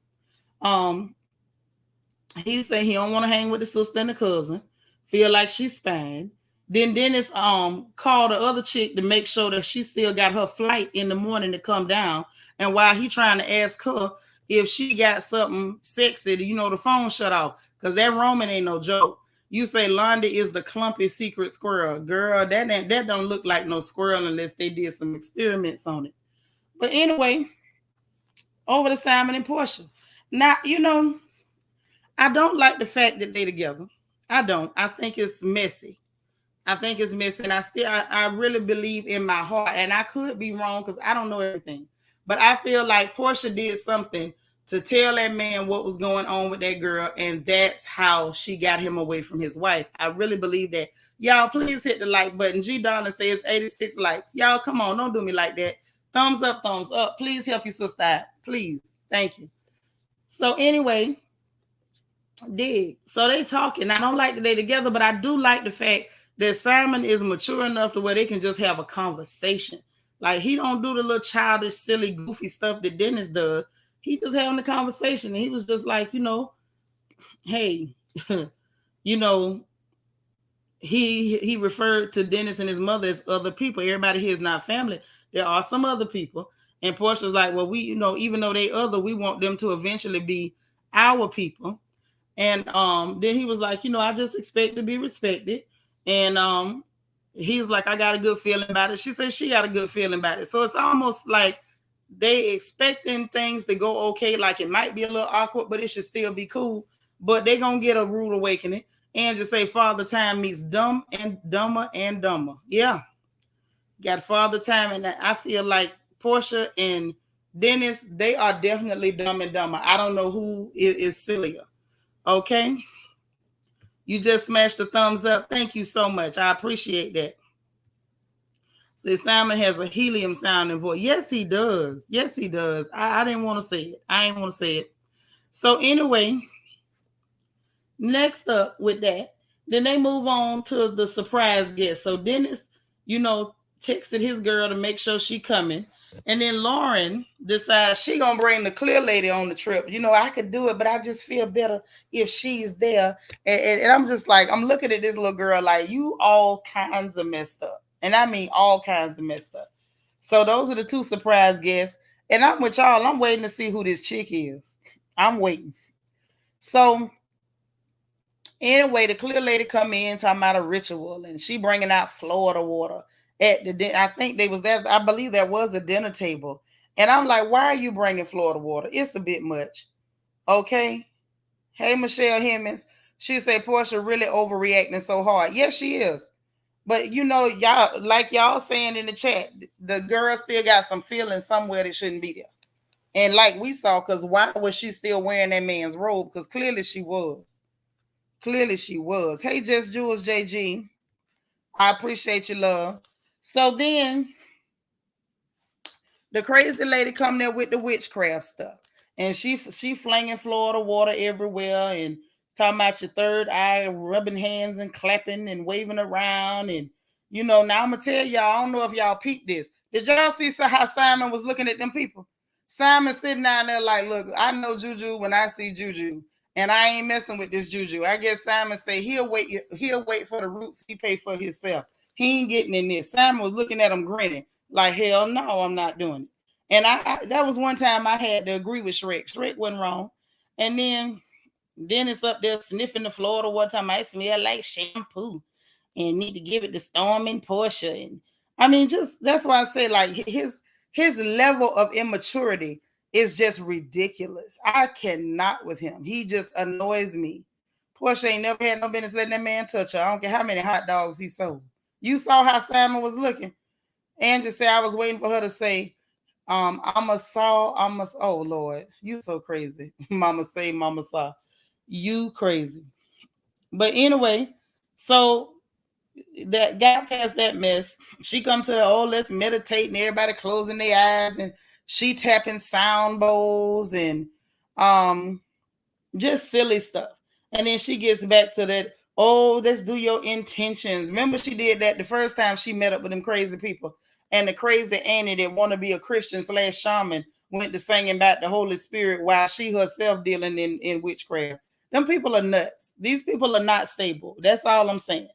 He said he don't want to hang with the sister and the cousin. Feel like she's spying. Then Dennis called the other chick to make sure that she still got her flight in the morning to come down. And while he trying to ask her if she got something sexy, you know, the phone shut off. Because that Roman ain't no joke. You say Londa is the clumpy secret squirrel. Girl, that don't look like no squirrel unless they did some experiments on it. But anyway, over to Simon and Portia. Now, you know, I don't like the fact that they together. I don't. I think it's messy. I think it's messy. And I really believe in my heart, and I could be wrong because I don't know everything. But I feel like Portia did something to tell that man what was going on with that girl, and that's how she got him away from his wife. I really believe that. Y'all, please hit the like button. G Darling says 86 likes. Y'all, come on, don't do me like that. Thumbs up, thumbs up. Please help your sister out. Please. Thank you. So anyway, so they talking. I don't like that they together, but I do like the fact that Simon is mature enough to where they can just have a conversation. Like, he don't do the little childish, silly, goofy stuff that Dennis does. He just having a conversation. And he was just like, you know, hey, you know, he referred to Dennis and his mother as other people. Everybody here is not family. There are some other people. And Portia's like, well, we, you know, even though they other, we want them to eventually be our people. And then he was like, you know, I just expect to be respected. And he's like, I got a good feeling about it. She said she got a good feeling about it. So it's almost like they expecting things to go okay. Like, it might be a little awkward, but it should still be cool. But they gonna get a rude awakening. And just say Father Time meets dumb and dumber and dumber. Yeah. Got Father Time. And I feel like Portia and Dennis, they are definitely dumb and dumber. I don't know who is sillier. Okay. You just smashed the thumbs up. Thank you so much. I appreciate that. So Simon has a helium sounding voice. Yes, he does. Yes, he does. I didn't want to say it. I didn't want to say it. So anyway, next up with that, then they move on to the surprise guest. So Dennis, you know, texted his girl to make sure she coming. And then Lauren decides she gonna bring the clear lady on the trip. You know, I could do it, but I just feel better if she's there. And I'm just like, I'm looking at this little girl like, you all kinds of messed up. And I mean all kinds of messed up. So those are the two surprise guests. And I'm with y'all. I'm waiting to see who this chick is. I'm waiting. So anyway, the clear lady come in talking about a ritual, and she bringing out Florida water. At the I think they was there. I believe there was a dinner table. And I'm like, why are you bringing Florida water? It's a bit much. Okay. Hey, Michelle Hemmings. She said Porsha really overreacting so hard. Yes, she is. But you know, y'all, like y'all saying in the chat, the girl still got some feelings somewhere that shouldn't be there. And like we saw, because why was she still wearing that man's robe? Because clearly she was. Clearly she was. Hey, Just Jules JG. I appreciate your love. So then the crazy lady come there with the witchcraft stuff. And she flinging Florida water everywhere and talking about your third eye, rubbing hands and clapping and waving around. And, you know, now I'm going to tell y'all, I don't know if y'all peeped this. Did y'all see how Simon was looking at them people? Simon sitting down there like, look, I know Juju when I see Juju. And I ain't messing with this Juju. I guess Simon say he'll wait for the roots he pay for himself. He ain't getting in this. Simon was looking at him grinning. Like, hell no, I'm not doing it. And I that was one time I had to agree with Shrek. Shrek wasn't wrong. And then Dennis up there sniffing the Florida one time. I smell like shampoo and need to give it to Storm and Portia. And I mean, just that's why I say like his level of immaturity is just ridiculous. I cannot with him. He just annoys me. Portia ain't never had no business letting that man touch her. I don't care how many hot dogs he sold. You saw how Simon was looking. Angie said I was waiting for her to say, oh Lord, you so crazy. Mama saw. You crazy. But anyway, so that got past that mess. She come to the let's meditate and everybody closing their eyes and she tapping sound bowls and just silly stuff. And then she gets back to that, let's do your intentions. Remember she did that the first time she met up with them crazy people. And the crazy Annie that want to be a Christian / shaman went to singing about the Holy Spirit while she herself dealing in witchcraft. Them people are nuts. These people are not stable. That's all I'm saying.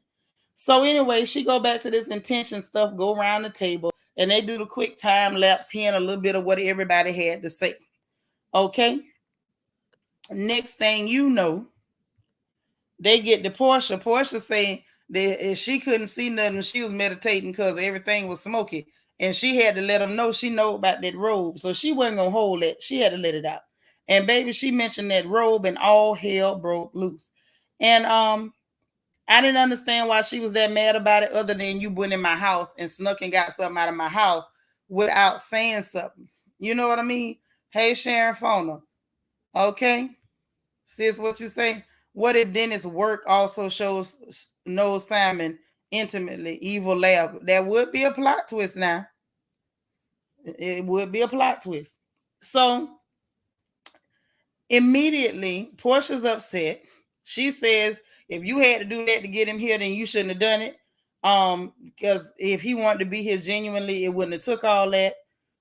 So anyway, she go back to this intention stuff, go around the table, and they do the quick time lapse, hearing a little bit of what everybody had to say. Okay. Next thing you know, they get to Portia. Portia saying that she couldn't see nothing. She was meditating because everything was smoky. And she had to let them know she know about that robe. So she wasn't going to hold it. She had to let it out. And baby, she mentioned that robe and all hell broke loose. And I didn't understand why she was that mad about it other than you went in my house and snuck and got something out of my house without saying something. You know what I mean? Hey, Sharon Fona. Okay. Sis, what you say? What if Dennis' work also knows Simon intimately? Evil lab. That would be a plot twist now. It would be a plot twist. So immediately, Portia's upset. She says, if you had to do that to get him here, then you shouldn't have done it. Because if he wanted to be here genuinely, it wouldn't have took all that.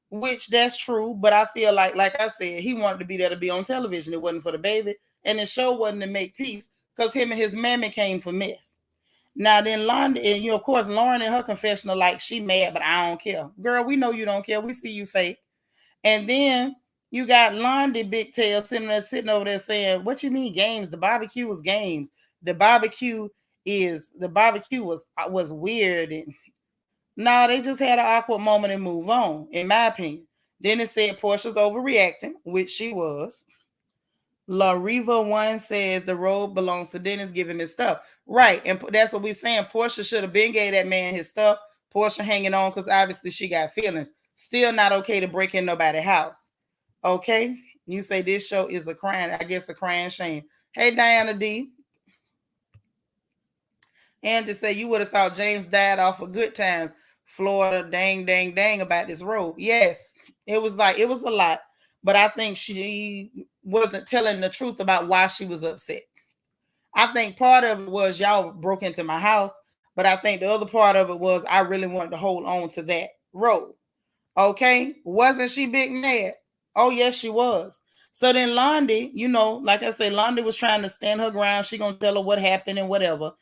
Which that's true, but I feel like I said, he wanted to be there to be on television. It wasn't for the baby. And the show wasn't to make peace because him and his mammy came for mess. Now then Londa, and of course, Lauren in her confessional, like she mad, but I don't care. Girl, we know you don't care. We see you fake. And then you got Londa Big Tail sitting over there saying, what you mean games? The barbecue was games. The barbecue was weird. And no, they just had an awkward moment and move on, in my opinion. Then it said Portia's overreacting, which she was. La Riva 1 says the robe belongs to Dennis, give him his stuff. Right, and that's what we're saying. Portia should have been gave that man his stuff. Portia hanging on because obviously she got feelings. Still not okay to break in nobody's house. Okay? You say this show is a crying, I guess a crying shame. Hey, Diana D. And just say you would have thought James died off of Good Times. Florida, dang about this robe. Yes, it was a lot. But I think she wasn't telling the truth about why she was upset. I think part of it was y'all broke into my house, but I think the other part of it was I really wanted to hold on to that robe. Okay? Wasn't she big mad? Oh, yes, she was. So then Londi, like I said, Londi was trying to stand her ground. She gonna tell her what happened and whatever.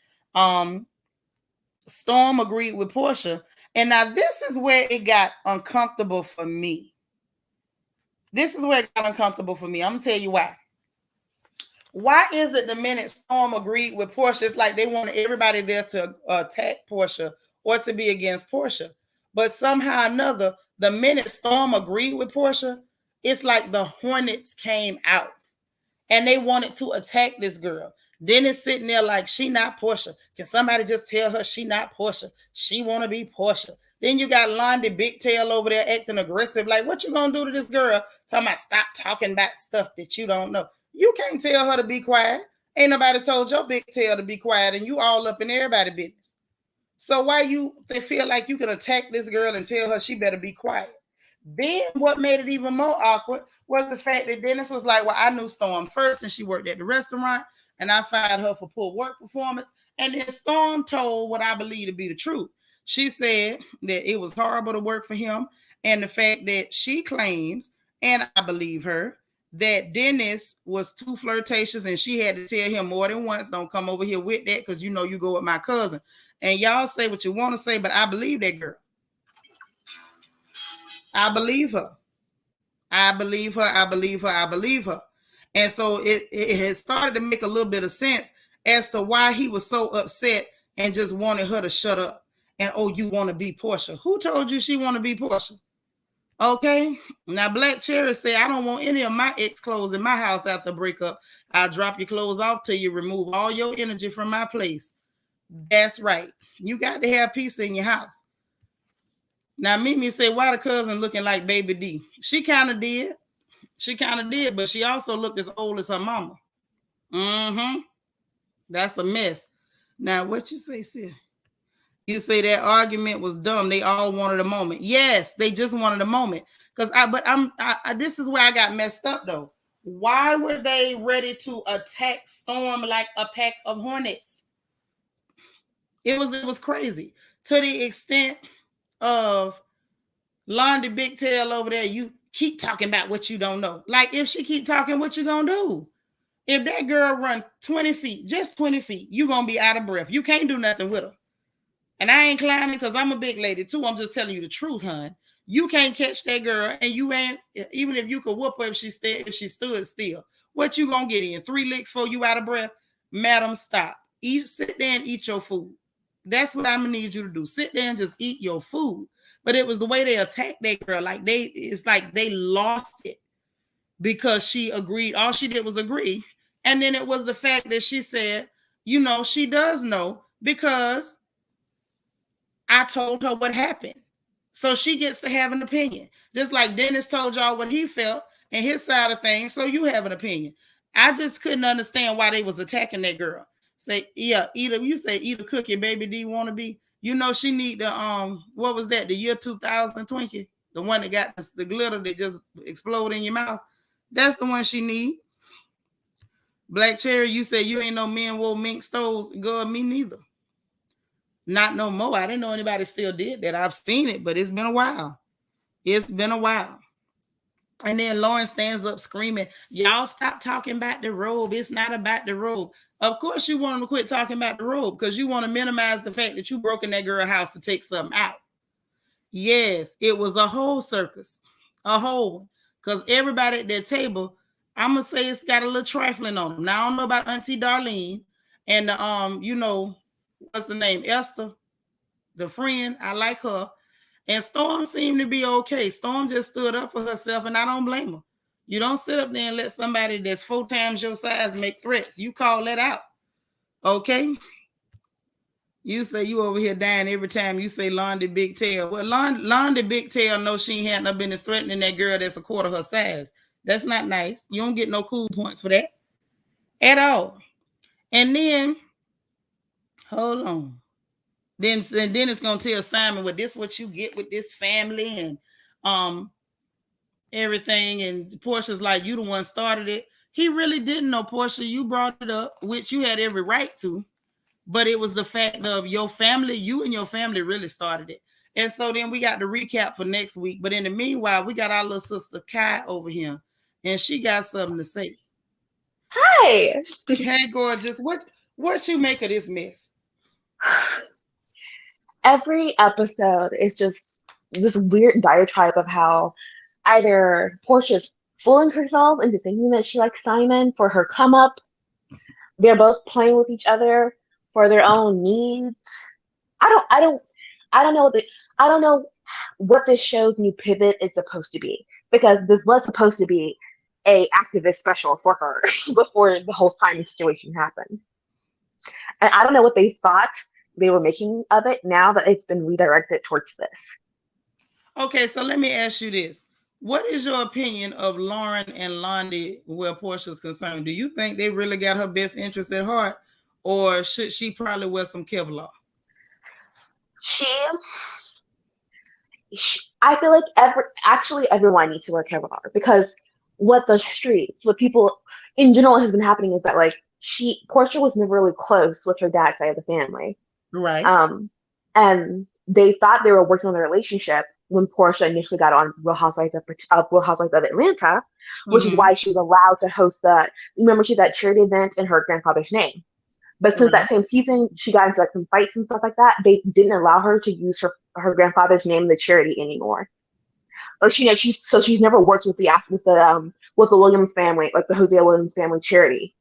Storm agreed with Portia. And now this is where it got uncomfortable for me. I'm going to tell you why. Why is it the minute Storm agreed with Portia, it's like they wanted everybody there to attack Portia or to be against Portia. But somehow or another, the minute Storm agreed with Portia, it's like the hornets came out and they wanted to attack this girl. Dennis sitting there like, she not Portia. Can somebody just tell her she not Portia? She want to be Portia. Then you got Londi Big Tail over there acting aggressive. Like, what you gonna do to this girl? Talking about stop talking about stuff that you don't know. You can't tell her to be quiet. Ain't nobody told your big tail to be quiet, and you all up in everybody's business. So why they feel like you can attack this girl and tell her she better be quiet? Then what made it even more awkward was the fact that Dennis was like, well, I knew Storm first and she worked at the restaurant and I fired her for poor work performance. And then Storm told what I believe to be the truth. She said that it was horrible to work for him, and the fact that she claims, and I believe her, that Dennis was too flirtatious and she had to tell him more than once, don't come over here with that because you know you go with my cousin. And y'all say what you want to say, but I believe that girl. I believe her. I believe her. I believe her. I believe her. And so it has started to make a little bit of sense as to why he was so upset and just wanted her to shut up. And, oh, you want to be Portia. Who told you she want to be Portia? Okay. Now, Black Cherry said, I don't want any of my ex clothes in my house after a breakup. I'll drop your clothes off till you remove all your energy from my place. That's right. You got to have peace in your house. Now, Mimi said, why the cousin looking like Baby D? She kind of did. She kind of did, but she also looked as old as her mama. Mm-hmm. That's a mess. Now, what you say, sis? You say that argument was dumb. They all wanted a moment. Yes, they just wanted a moment. This is where I got messed up, though. Why were they ready to attack Storm like a pack of hornets? It was crazy. To the extent of Londi Big Tail over there, you keep talking about what you don't know. Like, if she keep talking, what you gonna do? If that girl run 20 feet, just 20 feet, you gonna be out of breath. You can't do nothing with her. And I ain't climbing because I'm a big lady too. I'm just telling you the truth, hon. You can't catch that girl, and you ain't, even if you could whoop her if she stood still. What you gonna get in? 3 licks before you out of breath? Madam, stop. Sit there and eat your food. That's what I'm gonna need you to do. Sit there and just eat your food. But it was the way they attacked that girl. Like it's like they lost it because she agreed. All she did was agree. And then it was the fact that she said, you know, she does know because I told her what happened. So she gets to have an opinion. Just like Dennis told y'all what he felt and his side of things. So you have an opinion. I just couldn't understand why they was attacking that girl. Say, yeah, eat a cookie, Baby D wanna be. You know, she need the what was that? The year 2000 Twinkie, the one that got the glitter that just explode in your mouth. That's the one she need. Black Cherry, you say you ain't no men wore mink stoves. Girl, me neither. Not no more. I didn't know anybody still did that. I've seen it, but it's been a while. It's been a while. And then Lauren stands up screaming, y'all stop talking about the robe. It's not about the robe. Of course you want them to quit talking about the robe because you want to minimize the fact that you broke in that girl's house to take something out. Yes, it was a whole circus. A whole one. Because everybody at that table, I'm going to say it's got a little trifling on them. Now, I don't know about Auntie Darlene and, you know, what's the name? Esther, the friend. I like her. And Storm seemed to be okay. Storm just stood up for herself, and I don't blame her. You don't sit up there and let somebody that's 4 times your size make threats. You call that out. Okay? You say you over here dying every time you say Londi Big Tail. Well, Londi Big Tail knows she ain't had no business threatening that girl that's a quarter her size. That's not nice. You don't get no cool points for that at all. And then, hold on. Then it's gonna tell Simon, well, this is what you get with this family and everything. And Portia's like, you the one started it. He really didn't know, Portia. You brought it up, which you had every right to. But it was the fact of your family, you and your family really started it. And so then we got the recap for next week. But in the meanwhile, we got our little sister Kai over here, and she got something to say. Hi. Hey, gorgeous. What you make of this mess? Every episode is just this weird diatribe of how either Portia's fooling herself into thinking that she likes Simon for her come up. They're both playing with each other for their own needs. I don't know what this show's new pivot is supposed to be, because this was supposed to be a activist special for her before the whole Simon situation happened. And I don't know what they thought they were making of it now that it's been redirected towards this. Okay, so let me ask you this. What is your opinion of Lauren and Londi where Portia's concerned? Do you think they really got her best interest at heart, or should she probably wear some Kevlar? I feel like everyone needs to wear Kevlar, because what people in general has been happening is that like Portia was never really close with her dad's side of the family. Right. And they thought they were working on their relationship when Portia initially got on Real Housewives of Atlanta, which is why she was allowed to host remember she had that charity event in her grandfather's name. But since that same season, she got into like some fights and stuff like that. They didn't allow her to use her grandfather's name in the charity anymore. But she's never worked with the Williams family, like the Hosea Williams family charity.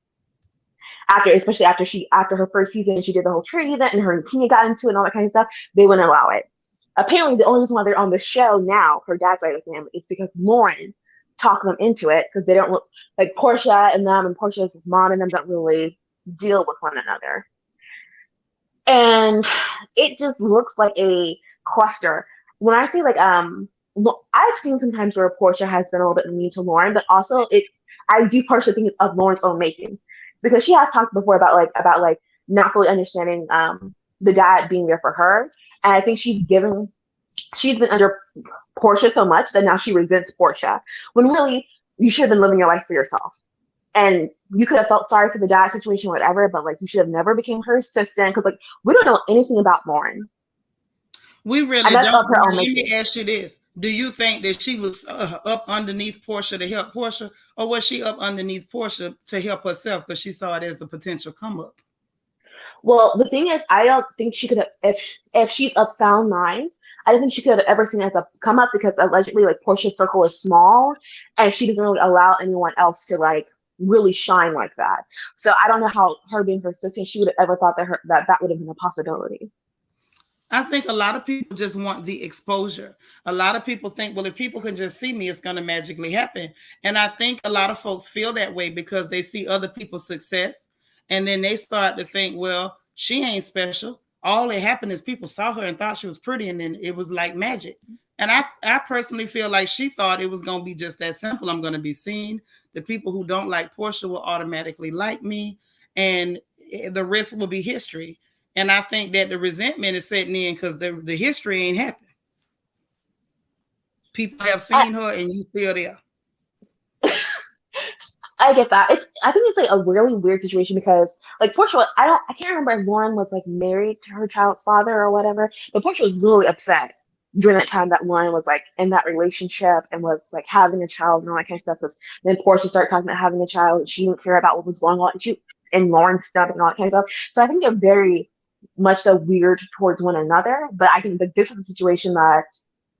Especially after her first season, she did the whole charity event and her and Kenya got into it and all that kind of stuff. They wouldn't allow it. Apparently, the only reason why they're on the show now, her dad's side of the family, is because Lauren talked them into it, because they don't look like Portia and them, and Portia's mom and them don't really deal with one another. And it just looks like a cluster. When I say like I've seen sometimes where Portia has been a little bit mean to Lauren, but also I do partially think it's of Lauren's own making, because she has talked before about not fully understanding the dad being there for her. And I think she's been under Portia so much that now she resents Portia, when really you should have been living your life for yourself. And you could have felt sorry for the dad situation, whatever, but like you should have never became her assistant, because like we don't know anything about Lauren. We really don't. Let me ask you this. Do you think that she was up underneath Portia to help Portia, or was she up underneath Portia to help herself because she saw it as a potential come up? Well, the thing is, I don't think she could have, if she's of sound mind, I don't think she could have ever seen it as a come up, because allegedly like Portia's circle is small and she doesn't really allow anyone else to like really shine like that. So I don't know how her being persistent, she would have ever thought that would have been a possibility. I think a lot of people just want the exposure. A lot of people think, well, if people can just see me, it's going to magically happen. And I think a lot of folks feel that way because they see other people's success. And then they start to think, well, she ain't special. All that happened is people saw her and thought she was pretty, and then it was like magic. And I personally feel like she thought it was going to be just that simple. I'm going to be seen. The people who don't like Portia will automatically like me, and the rest will be history. And I think that the resentment is setting in because the history ain't happened. People have seen her, and you still there. I get that. I think it's like a really weird situation, because like Portia, I can't remember if Lauren was like married to her child's father or whatever, but Portia was really upset during that time that Lauren was like in that relationship and was like having a child and all that kind of stuff. Because then Portia started talking about having a child, and she didn't care about what was going on and Lauren's stuff and all that kind of stuff. So I think they're very much so weird towards one another. But I think that this is a situation that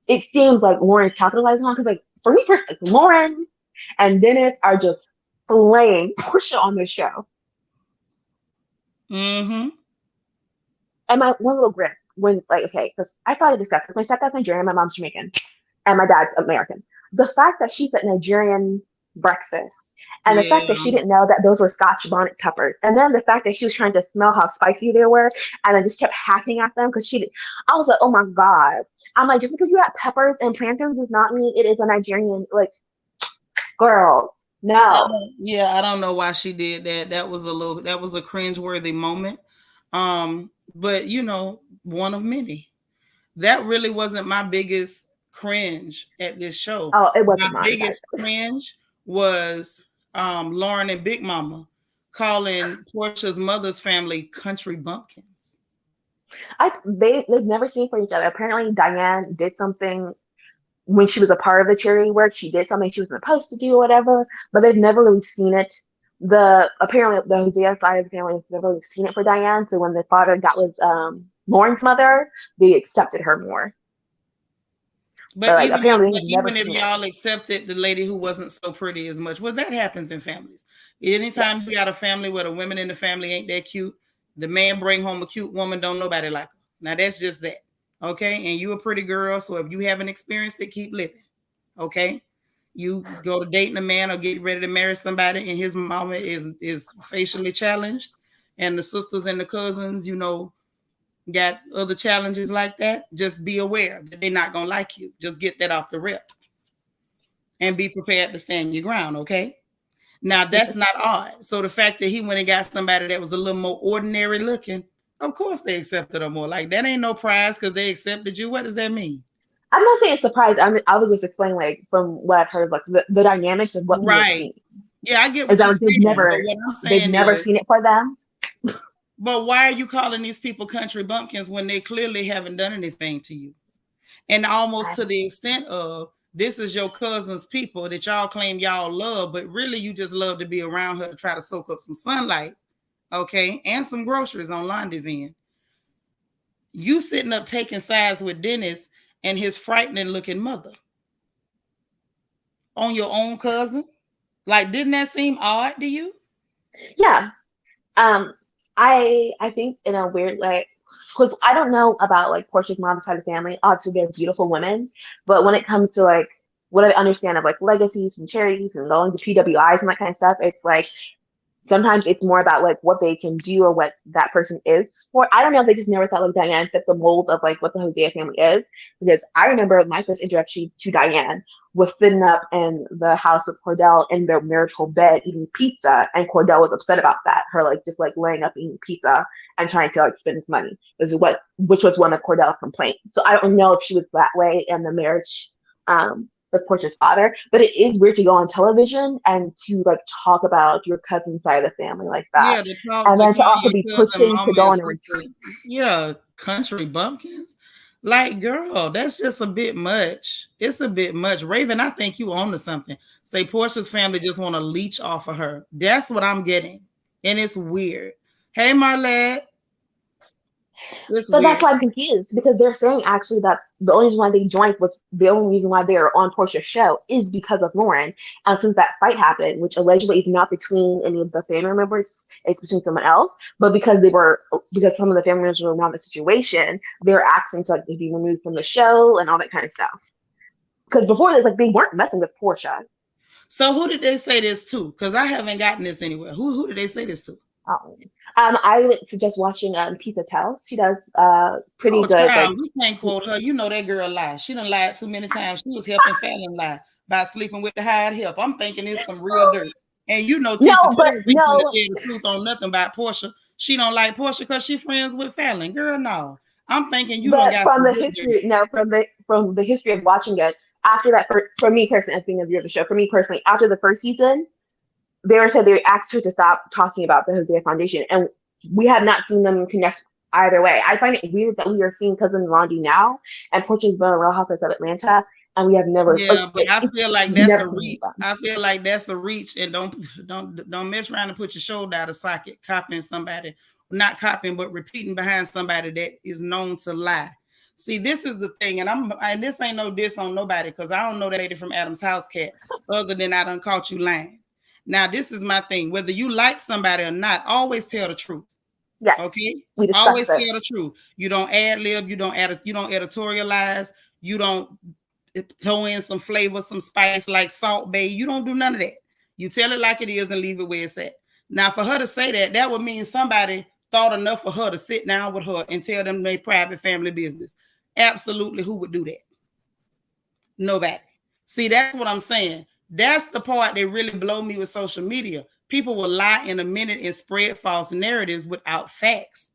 it seems like Lauren's capitalizing on, because like for me personally, Lauren and Dennis are just playing Portia on the show. Mm-hmm. And my one little grip when because I thought I discussed it. My stepdad's Nigerian, my mom's Jamaican, and my dad's American. The fact that she's at Nigerian breakfast, and the fact that she didn't know that those were Scotch bonnet peppers, and then the fact that she was trying to smell how spicy they were, and then just kept hacking at them because I was like, oh my god! I'm like, just because you have peppers and plantains does not mean it is a Nigerian girl. No. I don't know why she did that. That was a cringeworthy moment. But one of many. That really wasn't my biggest cringe at this show. Oh, it wasn't my biggest cringe was Lauren and Big Mama calling Portia's mother's family country bumpkins. They've never seen for each other. Apparently Diane did something when she was a part of the charity work. She did something she was supposed to do or whatever, but they've never really seen it. Apparently the Hosea side of the family has never really seen it for Diane. So when the father got with Lauren's mother, they accepted her more. But even if y'all accepted the lady who wasn't so pretty as much, well, that happens in families. Anytime you got a family where the women in the family ain't that cute, the man bring home a cute woman, don't nobody like her. Now that's just that. Okay. And you a pretty girl. So if you haven't experienced it, keep living. Okay. You go to dating a man or get ready to marry somebody, and his mama is facially challenged, and the sisters and the cousins, got other challenges like that. Just be aware that they're not gonna like you. Just get that off the rip, and be prepared to stand your ground. Okay. Now that's not odd. So the fact that he went and got somebody that was a little more ordinary looking, of course they accepted her more. Like that ain't no prize because they accepted you. What does that mean? I'm not saying it's surprise. I was just explaining, like, from what I've heard, like the dynamics of what we have Right. seen. Yeah, I get Is what that you're like, saying. But what I'm they've saying never is, seen it for them. but why are you calling these people country bumpkins when they clearly haven't done anything to you? And almost to the extent of, this is your cousin's people that y'all claim y'all love, but really you just love to be around her to try to soak up some sunlight, okay, and some groceries on Londy's end. You sitting up taking sides with Dennis and his frightening looking mother on your own cousin. Like, didn't that seem odd to you? Yeah. I think in a weird way, because I don't know about like Portia's mom's side of the family. Obviously, they're beautiful women, but when it comes to like what I understand of like legacies and charities and going to PWIs and that kind of stuff, it's like sometimes it's more about like what they can do or what that person is for. I don't know if they just never thought like Diane fit the mold of like what the Hosea family is, because I remember my first introduction to Diane was sitting up in the house with Cordell in their marital bed eating pizza, and Cordell was upset about that. Her like just like laying up eating pizza and trying to like spend his money which was one of Cordell's complaints. So I don't know if she was that way in the marriage with Portia's father, but it is weird to go on television and to like talk about your cousin's side of the family like that, Yeah, to talk and to then to call also your be cousin pushing to mama go and on a retreat. sisters. Yeah, country bumpkins. Like, girl, that's just a bit much. It's a bit much. Raven, I think you own to something. Say Portia's family just want to leech off of her. That's what I'm getting. And it's weird. Hey, Marlette. It's So that's weird. why I'm confused, because they're saying actually that the only reason why they joined was the only reason why they are on Portia's show is because of Lauren. And since that fight happened, which allegedly is not between any of the family members, it's between someone else, but because some of the family members were around the situation, they're asking to like be removed from the show and all that kind of stuff. Because before this, like they weren't messing with Portia. So who did they say this to? Because I haven't gotten this anywhere. Who did they say this to? I would suggest watching Pizza Tells. She does pretty Oh, good. Like, child, we can't quote her. You know that girl lied. She done lied too many times. She was helping Fallon lie by sleeping with the hired help. I'm thinking it's some real dirt. And you know, Tisa no, but Taylor ain't gonna no, tell the truth on nothing about Porsha. She don't like Porsha because she friends with Fallon. Girl, no. I'm thinking you don't but got from some the good dirt. history, no, from the history of watching it, after that, for me personally, as being a viewer of the show, for me personally, after the first season, they said they asked her to stop talking about the Hosea Foundation, and we have not seen them connect either way. I find it weird that we are seeing Cousin Rondi now, and Portia's been on Real Housewives of Atlanta, and we have never, Yeah, but I feel like that's never a seen reach. them. I feel like that's a reach, and don't mess around and put your shoulder out of socket copying somebody, not copying, but repeating behind somebody that is known to lie. See, this is the thing, and this ain't no diss on nobody because I don't know that lady from Adam's House Cat, other than I done caught you lying. Now, this is my thing. Whether you like somebody or not, always tell the truth. Yes, Okay? we discussed Always this. tell the truth. You don't ad lib, you don't editorialize, you don't throw in some flavor, some spice like Salt Bay. You don't do none of that. You tell it like it is and leave it where it's at. Now, for her to say that, that would mean somebody thought enough for her to sit down with her and tell them their private family business. Absolutely, who would do that? Nobody. See, that's what I'm saying. That's the part that really blow me with social media. People will lie in a minute and spread false narratives without facts.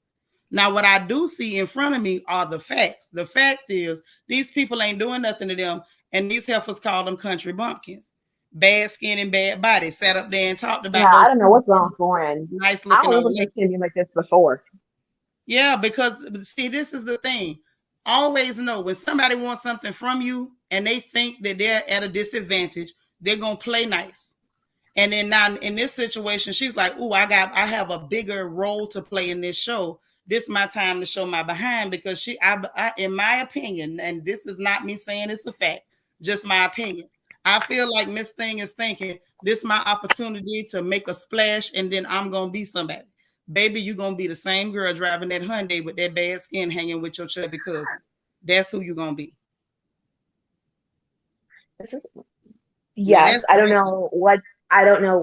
Now, what I do see in front of me are the facts. The fact is, these people ain't doing nothing to them, and these heifers call them country bumpkins. Bad skin and bad body. Sat up there and talked Yeah, about I those don't know what's wrong with Lauren. nice I don't looking remember old her ladies. skin being like this before. Yeah, because see, this is the thing. Always know when somebody wants something from you and they think that they're at a disadvantage, they're gonna play nice. And then now in this situation, she's like, "Oh, I have a bigger role to play in this show. This is my time to show my behind." Because in my opinion, and this is not me saying it's a fact, just my opinion. I feel like Miss Thing is thinking this is my opportunity to make a splash, and then I'm gonna be somebody. Baby, you're gonna be the same girl driving that Hyundai with that bad skin hanging with your chubby cousin. That's who you're gonna be. This is Yes, I don't know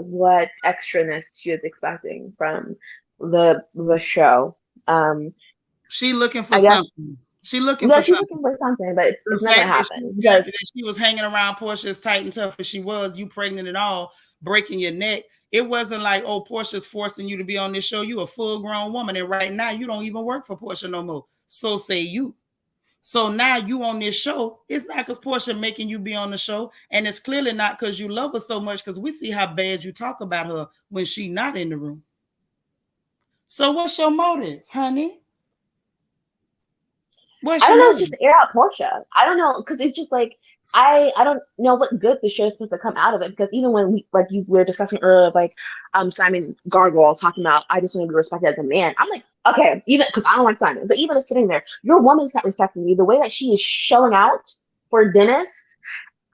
what extraness she was expecting from the show. She looking for I guess something. She looking yeah, for she's something. looking for something, but The it's not gonna fact happen because that she was hanging around Portia as tight and tough as she was, you pregnant and all, breaking your neck. It wasn't like, oh, Portia's forcing you to be on this show. You a full grown woman, and right now you don't even work for Portia no more. So say you. So now you on this show. It's not because Portia making you be on the show, and it's clearly not because you love her so much. Because we see how bad you talk about her when she not in the room. So what's your motive, honey? What's I your don't know, it's motive? just air out Portia. I don't know because it's just like I don't know what good the show is supposed to come out of it because even when we like you were discussing earlier like Simon Gargoyle talking about I just want to be respected as a man. I'm like okay even because I don't like Simon but even sitting there your woman's not respecting you the way that she is showing out for Dennis.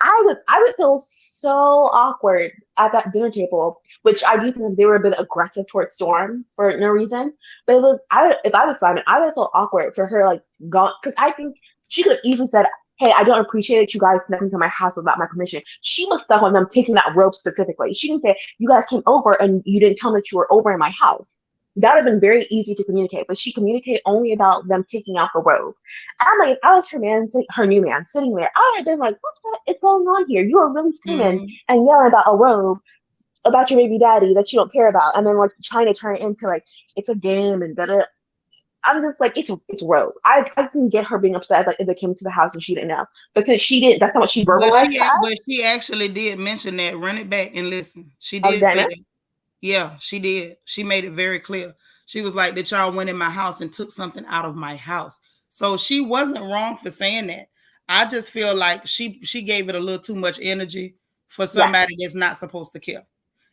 I would feel so awkward at that dinner table, which I do think they were a bit aggressive towards Storm for no reason. But it was if I was Simon, I would feel awkward for her like gone because I think she could have easily said, "Hey, I don't appreciate you guys snuck into my house without my permission." She was stuck on them taking that rope specifically. She didn't say, "You guys came over and you didn't tell me that you were over in my house." That would have been very easy to communicate, but she communicated only about them taking out the robe. And I'm like, if I was her new man sitting there, I would have been like, what the is going on here? You are really screaming Mm-hmm. and yelling about a robe, about your baby daddy that you don't care about, and then like trying to turn it into like it's a game and da da. I'm just like, it's robe. I can get her being upset like if they came to the house and she didn't know. But since she didn't, that's not what she verbalized to us. But she actually did mention that. Run it back and listen. She Of did say Dennis. that. Yeah, she did. She made it very clear. She was like that y'all went in my house and took something out of my house. So she wasn't wrong for saying that. I just feel like she gave it a little too much energy for Yes. somebody that's not supposed to care.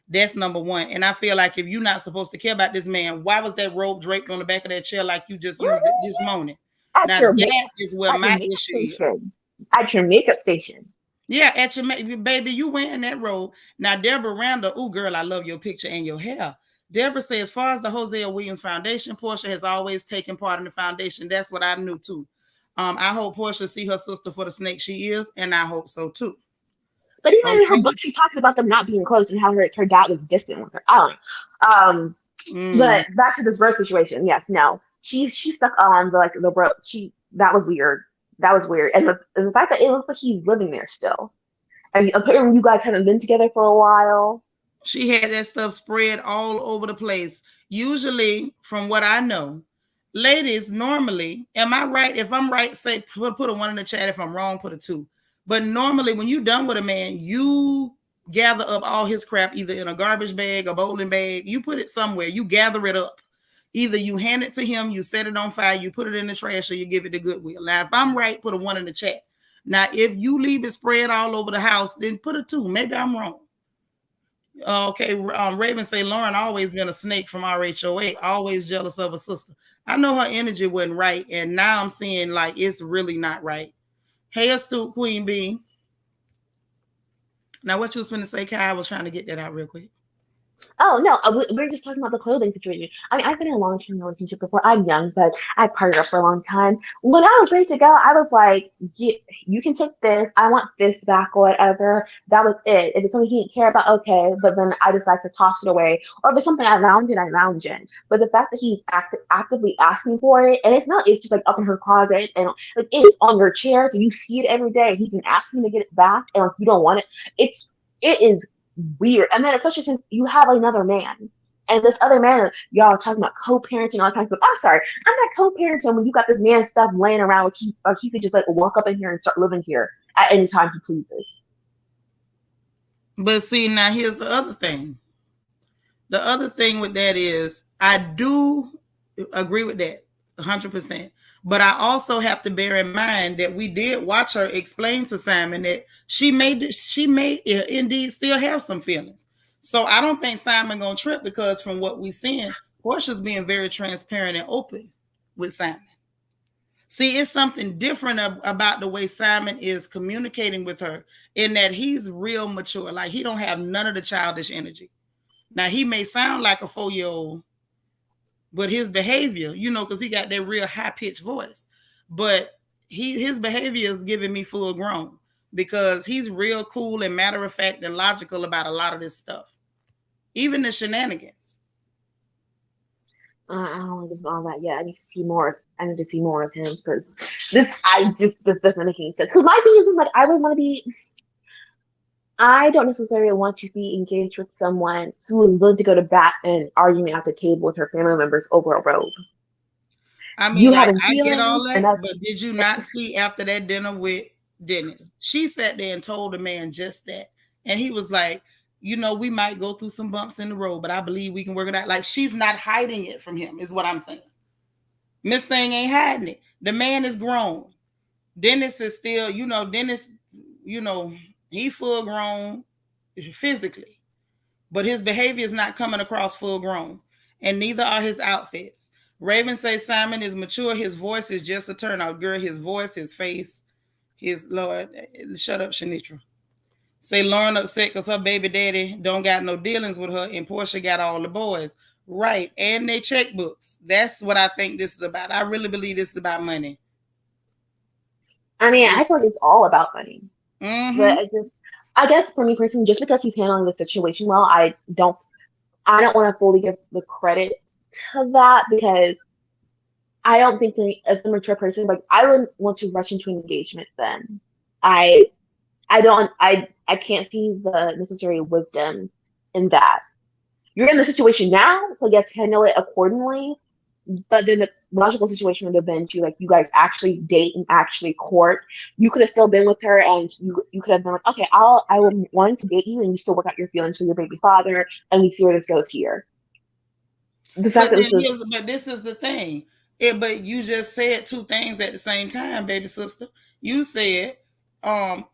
That's number one. And I feel like if you're not supposed to care about this man, why was that robe draped on the back of that chair like you just used it this morning? At Now your that is where at your my makeup issue is. station. At your makeup station. Yeah, at your baby, you wearing that robe. Now, Deborah Randall, oh girl, I love your picture and your hair. Deborah says, as far as the Hosea Williams Foundation, Portia has always taken part in the foundation. That's what I knew too. I hope Portia see her sister for the snake she is, and I hope so too. But even in her Okay. book, she talks about them not being close and how her dad was distant with her. I don't know. But back to this road situation. Yes, no, she's stuck on the road. That was weird. That was weird, and the fact that it looks like he's living there still. And apparently, you guys haven't been together for a while. She had that stuff spread all over the place. Usually, from what I know, ladies normally, am I right? If I'm right, say put a one in the chat. If I'm wrong, put a two. But normally, when you're done with a man, you gather up all his crap either in a garbage bag, a bowling bag. You put it somewhere. You gather it up. Either you hand it to him, you set it on fire, you put it in the trash, or you give it to Goodwill. Now, if I'm right, put a one in the chat. Now, if you leave it spread all over the house, then put a two. Maybe I'm wrong. Okay, Raven say Lauren always been a snake from RHOA, always jealous of her sister. I know her energy wasn't right, and now I'm seeing like it's really not right. Hey, astute Queen Bee. Now, what you was going to say, Kai? I was trying to get that out real quick. Oh no, we're just talking about the clothing situation. I mean, I've been in a long-term relationship before. I'm young, but I've partied up for a long time. When I was ready to go, I was like, "You can take this. I want this back or whatever." That was it. If it's something he didn't care about, okay. But then I decide to toss it away, or if it's something I lounge in. But the fact that he's actively asking for it, and it's just like up in her closet, and like it's on your chair, so you see it every day. He's been asking to get it back, and like you don't want it. It is weird. And then especially since you have another man. And this other man, y'all are talking about co-parenting, all kinds of stuff. I'm sorry, I'm not co-parenting when you got this man stuff laying around like he could just like walk up in here and start living here at any time he pleases. But see, now here's the other thing. The other thing with that is I do agree with that 100%. But I also have to bear in mind that we did watch her explain to Simon that she may indeed still have some feelings. So I don't think Simon gonna trip because from what we seeing, Portia's being very transparent and open with Simon. See, it's something different about the way Simon is communicating with her in that he's real mature. Like he don't have none of the childish energy. Now he may sound like a 4-year-old, but his behavior, because he got that real high pitched voice, but his behavior is giving me full grown. because he's real cool and matter of fact and logical about a lot of this stuff, even the shenanigans. I don't like this all that yet. I need to see more. I need to see more of him because this doesn't make any sense. Because my thing is like I would want to be. I don't necessarily want to be engaged with someone who is willing to go to bat and arguing at the table with her family members over a robe. I mean, You like, having I get all feelings, and that, but did you not see after that dinner with Dennis? She sat there and told the man just that. And he was like, you know, we might go through some bumps in the road, but I believe we can work it out. Like, she's not hiding it from him, is what I'm saying. Miss Thing ain't hiding it. The man is grown. Dennis is still, Dennis, he full grown physically, but his behavior is not coming across full grown, and neither are his outfits. Raven says Simon is mature. His voice is just a turnout. Girl, his voice, his face, his Lord. Shut up, Seanitra. Say Lauren upset because her baby daddy don't got no dealings with her, and Portia got all the boys. Right, and their checkbooks. That's what I think this is about. I really believe this is about money. I mean, I feel like it's all about money. Mm-hmm. But I guess for me personally, just because he's handling the situation well, I don't want to fully give the credit to that because I don't think as a mature person, like I wouldn't want to rush into an engagement then. I can't see the necessary wisdom in that. You're in the situation now, so yes, handle it accordingly. But then the logical situation would have been to like you guys actually date and actually court. You could have still been with her, and you could have been like, okay, I will want to date you, and you still work out your feelings for your baby father, and we see where this goes here. The fact but this is the thing. But you just said two things at the same time, baby sister. You said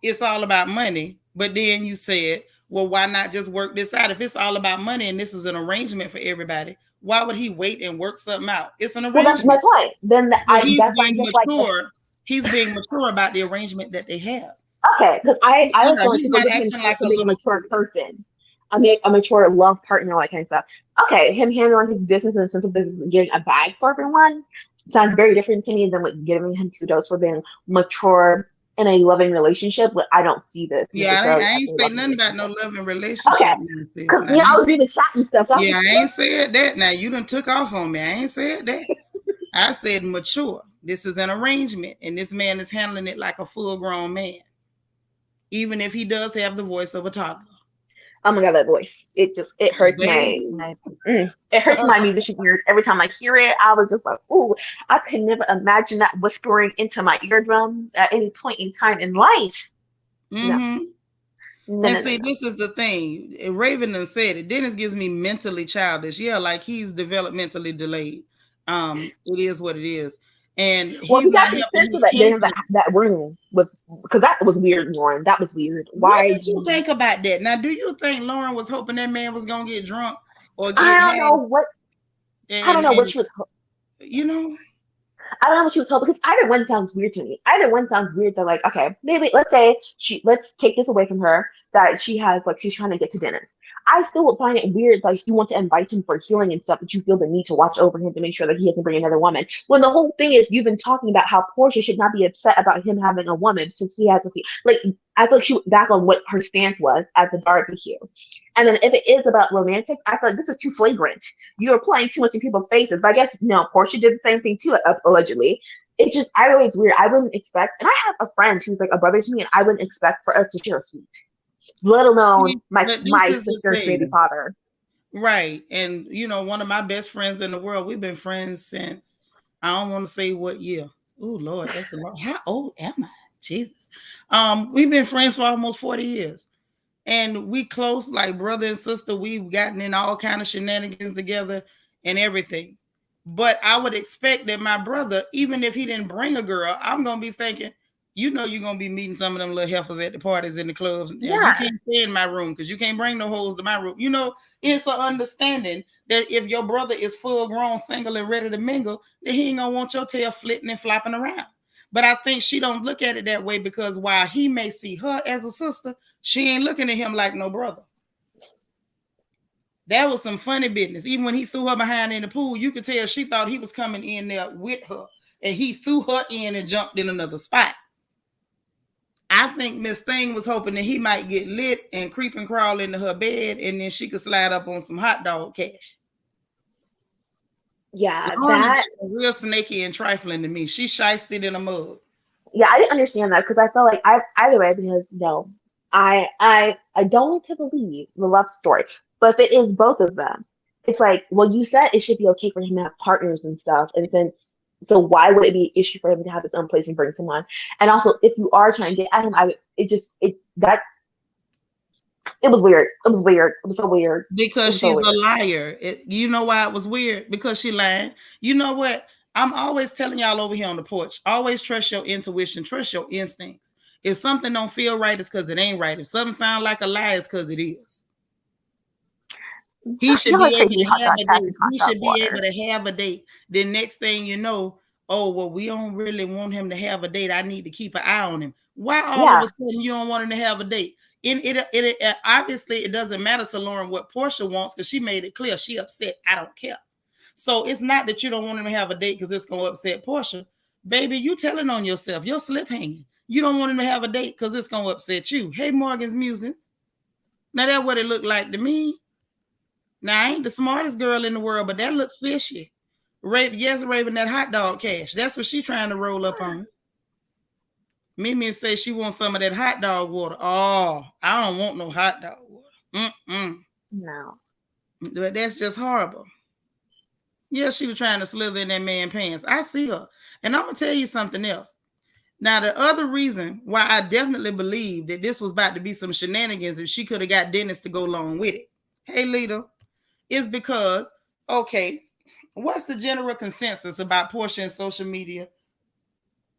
it's all about money, but then you said, well, why not just work this out? If it's all about money and this is an arrangement for everybody, why would he wait and work something out? It's an arrangement. Well, that's my point. Then he's being mature. He's being mature about the arrangement that they have. Okay, because I was going to look at him like being a mature person. I mean, a mature love partner, all that kind of stuff. Okay, him handling his business in the sense of business and getting a bag for everyone sounds very different to me than like giving him kudos for being mature in a loving relationship. But I don't see this. Yeah, I ain't say nothing about no loving relationship. Okay, because I was reading the chat and stuff. So yeah, I ain't said that. Now you done took off on me. I ain't said that. I said mature. This is an arrangement, and this man is handling it like a full-grown man, even if he does have the voice of a toddler. Oh my god, that voice! It hurts it hurts my musician ears every time I hear it. I was just like, ooh, I could never imagine that whispering into my eardrums at any point in time in life. Mm-hmm. No. And see, this is the thing. Raven done said it. Dennis gives me mentally childish. Yeah, like he's developmentally delayed. It is what it is. And he's not helping his kids. That room was because that was weird, Lauren. That was weird. Why did you think about that? Now, do you think Lauren was hoping that man was gonna get drunk or get I don't know what she was. I don't know what she was told because either one sounds weird to me. Either one sounds weird that like, okay, maybe let's take this away from her that she's trying to get to Dennis. I still would find it weird like you want to invite him for healing and stuff, but you feel the need to watch over him to make sure that he doesn't bring another woman. When the whole thing is you've been talking about how Portia should not be upset about him having a woman since he has I feel like she went back on what her stance was at the barbecue. And then if it is about romantic, I feel like this is too flagrant. You're playing too much in people's faces. But I guess, Portia did the same thing too, allegedly. It's just, I know it's weird. I wouldn't expect, and I have a friend who's like a brother to me, and I wouldn't expect for us to share a suite, let alone my sister's baby father. Right. And, one of my best friends in the world, we've been friends since, I don't want to say what year. Oh, Lord, that's a lot. How old am I? Jesus. We've been friends for almost 40 years. And we close like brother and sister. We've gotten in all kind of shenanigans together and everything. But I would expect that my brother, even if he didn't bring a girl, I'm going to be thinking, you're going to be meeting some of them little heifers at the parties in the clubs. Yeah. You can't stay in my room because you can't bring no hoes to my room. It's an understanding that if your brother is full grown, single, and ready to mingle, then he ain't going to want your tail flitting and flopping around. But I think she don't look at it that way because while he may see her as a sister, she ain't looking at him like no brother. That was some funny business. Even when he threw her behind in the pool, you could tell she thought he was coming in there with her. And he threw her in and jumped in another spot. I think Miss Thing was hoping that he might get lit and creep and crawl into her bed, and then she could slide up on some hot dog cash. Yeah, Lauren is that. real snaky and trifling to me. She shysted in a mug. Yeah, I didn't understand that because I felt like either way because I don't want to believe the love story, but if it is both of them, it's like, well, you said it should be okay for him to have partners and stuff, and since so why would it be an issue for him to have his own place and bring someone? And also, if you are trying to get at him, it was weird. It was weird. It was so weird. Because she's a liar. You know why it was weird? Because she lied. You know what? I'm always telling y'all over here on the porch, always trust your intuition, trust your instincts. If something don't feel right, it's because it ain't right. If something sounds like a lie, it's because it is. He should be able to have a date. He should be able to have a date. Then next thing you know, oh, well, we don't really want him to have a date. I need to keep an eye on him. Why all of a sudden you don't want him to have a date? It obviously it doesn't matter to Lauren what Porsha wants because she made it clear she upset. I don't care. So it's not that you don't want him to have a date because it's going to upset Porsha. Baby, you telling on yourself. Your slip hanging. You don't want him to have a date because it's going to upset you. Hey, Morgan's Musings. Now that's what it looked like to me. Now I ain't the smartest girl in the world, but that looks fishy. Raven that hot dog cash. That's what she trying to roll up on. Mimi say she wants some of that hot dog water. Oh, I don't want no hot dog water. No. But that's just horrible. Yeah, she was trying to slither in that man's pants. I see her. And I'm going to tell you something else. Now, the other reason why I definitely believe that this was about to be some shenanigans if she could have got Dennis to go along with it. Hey, Lita, is because, okay, what's the general consensus about Porsha and social media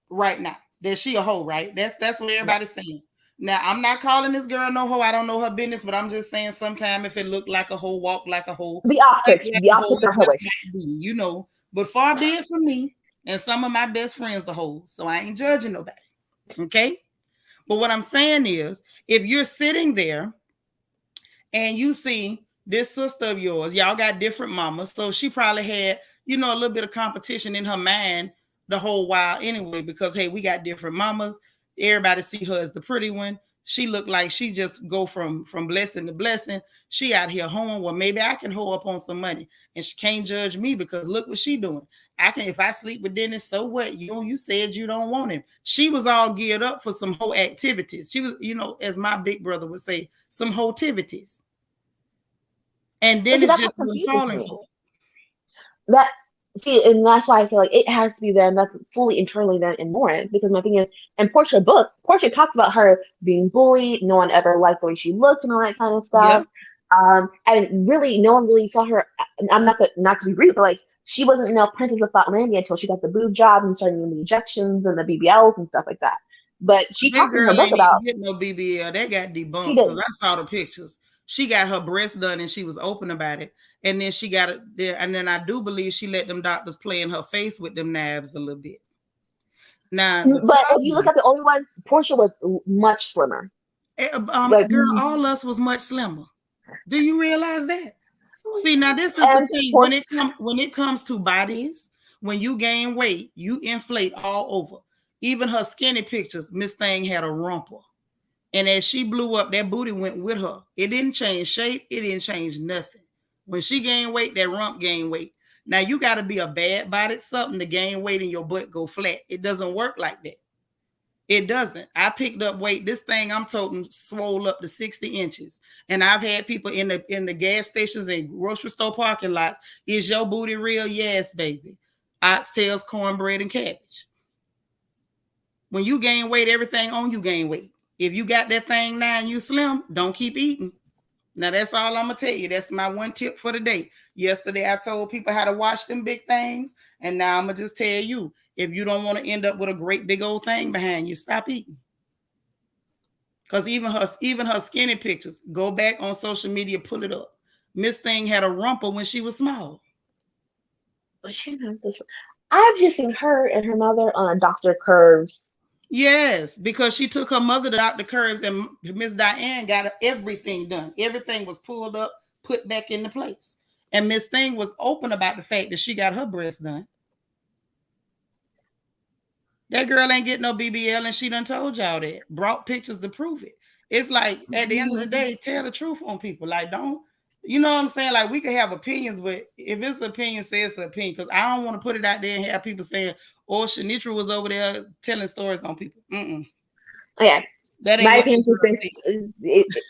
right now? That she a hoe, right? That's what everybody's saying. Now, I'm not calling this girl no hoe. I don't know her business, but I'm just saying sometime if it looked like a hoe, walk like a hoe. The optics are hoish. You know, but far be it from me, and some of my best friends are hoes, so I ain't judging nobody. Okay? But what I'm saying is, if you're sitting there and you see this sister of yours, y'all got different mamas, so she probably had, you know, a little bit of competition in her mind the whole while anyway, because hey, we got different mamas. Everybody see her as the pretty one. She looked like she just go from blessing to blessing. She out here hoeing. Well, maybe I can hoe up on some money, and she can't judge me because look what she doing. I can, if I sleep with Dennis, so what? You said you don't want him. She was all geared up for some hoe activities. She was, you know, as my big brother would say, some hoe-tivities. And Dennis just was falling for it. That. See, and that's why I say like it has to be them. That's fully internally them and Lauren. Because my thing is, in Portia book, Portia talks about her being bullied. No one ever liked the way she looked and all that kind of stuff. Yep. And really, no one really saw her. I'm not to be rude, but like she wasn't princess of Thoughtlandia until she got the boob job and started doing the injections and the BBLs and stuff like that. But she talked in her book about no BBL. That got debunked because I saw the pictures. She got her breast done and she was open about it. And then she got it there. And then I do believe she let them doctors play in her face with them knives a little bit. Now, but if you look at the older ones, Portia was much slimmer. Girl, all us was much slimmer. Do you realize that? See, now this is the thing. When it comes to bodies, when you gain weight, you inflate all over. Even her skinny pictures, Miss Thing had a rumple. And as she blew up, that booty went with her. It didn't change shape. It didn't change nothing. When she gained weight, that rump gained weight. Now, you got to be a bad-bodied something to gain weight and your butt go flat. It doesn't work like that. It doesn't. I picked up weight. This thing I'm toting swole up to 60 inches. And I've had people in the gas stations and grocery store parking lots. Is your booty real? Yes, baby. Oxtails, cornbread, and cabbage. When you gain weight, everything on you gain weight. If you got that thing now and you slim, don't keep eating. Now, that's all I'm going to tell you. That's my one tip for the day. Yesterday, I told people how to watch them big things. And now I'm going to just tell you, if you don't want to end up with a great big old thing behind you, stop eating. Because even her skinny pictures, go back on social media, pull it up. Miss Thing had a rumple when she was small. But she didn't have this. I've just seen her and her mother on Dr. Curves. Yes, because she took her mother to Dr. Curves and Miss Diane got everything done. Everything was pulled up, put back into place. And Miss Thing was open about the fact that she got her breast done. That girl ain't getting no BBL, and she done told y'all that. Brought pictures to prove it. It's like at the end of the day, tell the truth on people. Like, don't, you know what I'm saying? Like, we can have opinions, but if it's an opinion, say it's an opinion. Because I don't want to put it out there and have people saying, "Oh, Seanitra was over there telling stories on people." Yeah, That ain't my what the opinion is girl based. said.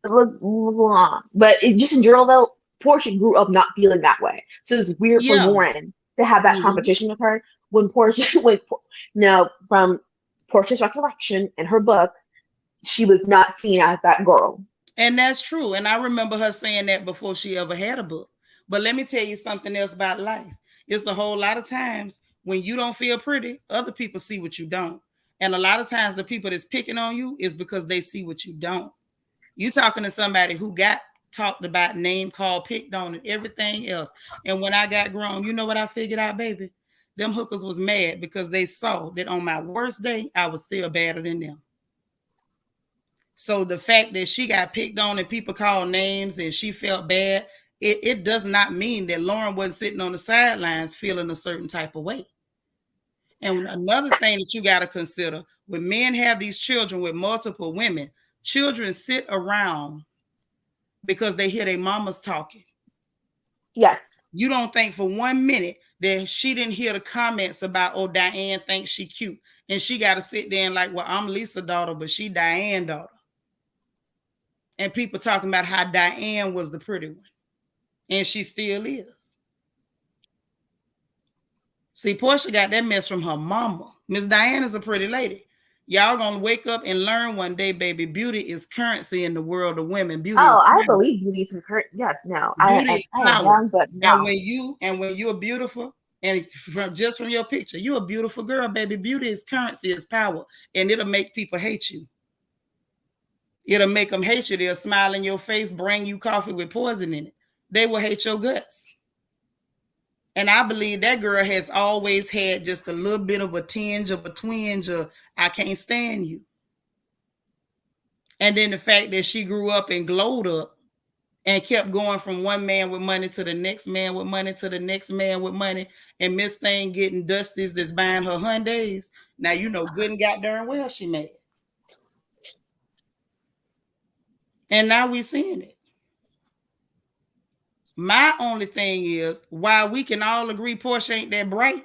It was long, but just in general though, Portia grew up not feeling that way, so it's weird for Yeah. Lauren to have that competition with her when Portia, from Portia's recollection in her book, she was not seen as that girl. And that's true. And I remember her saying that before she ever had a book. But let me tell you something else about life. It's a whole lot of times when you don't feel pretty, other people see what you don't. And a lot of times the people that's picking on you is because they see what you don't. You talking to somebody who got talked about, name called, picked on, and everything else. And when I got grown, you know what I figured out, baby? Them hookers was mad because they saw that on my worst day, I was still better than them. So the fact that she got picked on and people called names and she felt bad, it does not mean that Lauren wasn't sitting on the sidelines feeling a certain type of way. And another thing that you got to consider, when men have these children with multiple women, children sit around because they hear their mamas talking. Yes. You don't think for 1 minute that she didn't hear the comments about, oh, Diane thinks she cute. And she got to sit there and like, well, I'm Lisa's daughter, but she Diane's daughter. And people talking about how Diane was the pretty one. And she still is. See, Portia got that mess from her mama. Miss Diane is a pretty lady. Y'all gonna wake up and learn one day, baby, beauty is currency in the world of women. Beauty is I power. believe beauty is current. Yes, no. Beauty is I am power. young, but no. And when you're beautiful, and just from your picture, you're a beautiful girl, baby. Beauty is currency, is power, and it'll make people hate you. It'll make them hate you. They'll smile in your face, bring you coffee with poison in it. They will hate your guts. And I believe that girl has always had just a little bit of a tinge of a twinge of, I can't stand you. And then the fact that she grew up and glowed up and kept going from one man with money to the next man with money to the next man with money, and Miss Thing getting dusties that's buying her Hyundais. Now, you know, good and got darn well she made. And now we seeing it. My only thing is, while we can all agree Portia ain't that bright,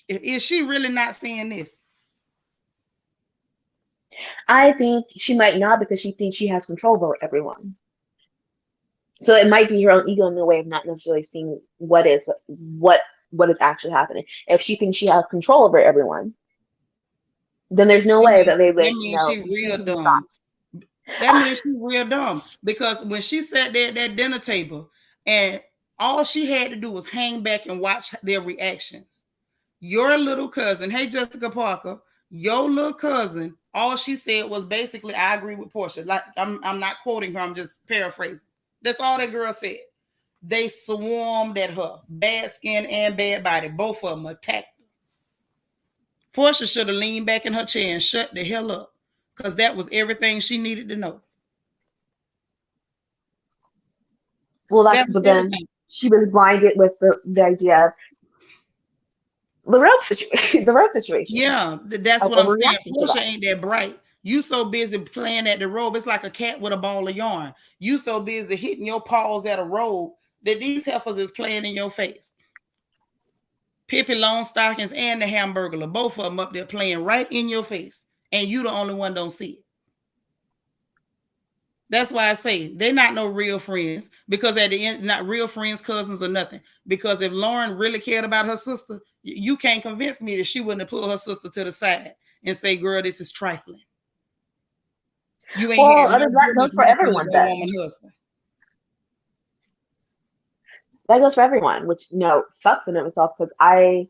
is she really not seeing this? I think she might not because she thinks she has control over everyone. So it might be her own ego in the way of not necessarily seeing what is actually happening. If she thinks she has control over everyone, then there's no way that they would. That means she real dumb. That means she real dumb, because when she sat there at that dinner table and all she had to do was hang back and watch their reactions. Your little cousin, hey Jessica Parker, your little cousin, all she said was basically, I agree with Portia. Like I'm not quoting her, I'm just paraphrasing. That's all that girl said. They swarmed at her, bad skin and bad body, both of them attacked her. Portia should have leaned back in her chair and shut the hell up, because that was everything she needed to know. Well, but then she was blinded with the idea of the robe situation. The robe situation. Yeah, that's what I'm saying. Portia ain't that bright. You so busy playing at the robe. It's like a cat with a ball of yarn. You so busy hitting your paws at a robe that these heifers is playing in your face. Pippi Longstockings and the Hamburglar, both of them up there playing right in your face. And you the only one don't see it. That's why I say they're not no real friends, because at the end, not real friends, cousins, or nothing. Because if Lauren really cared about her sister, you can't convince me that she wouldn't have put her sister to the side and say, girl, this is trifling. You ain't had no that goes for everyone then. Woman husband. That goes for everyone, which sucks in itself, because I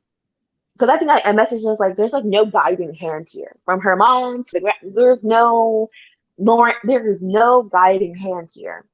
think I messaged us like there's like no guiding hand here from her mom to there's no Lauren, there is no guiding hand here.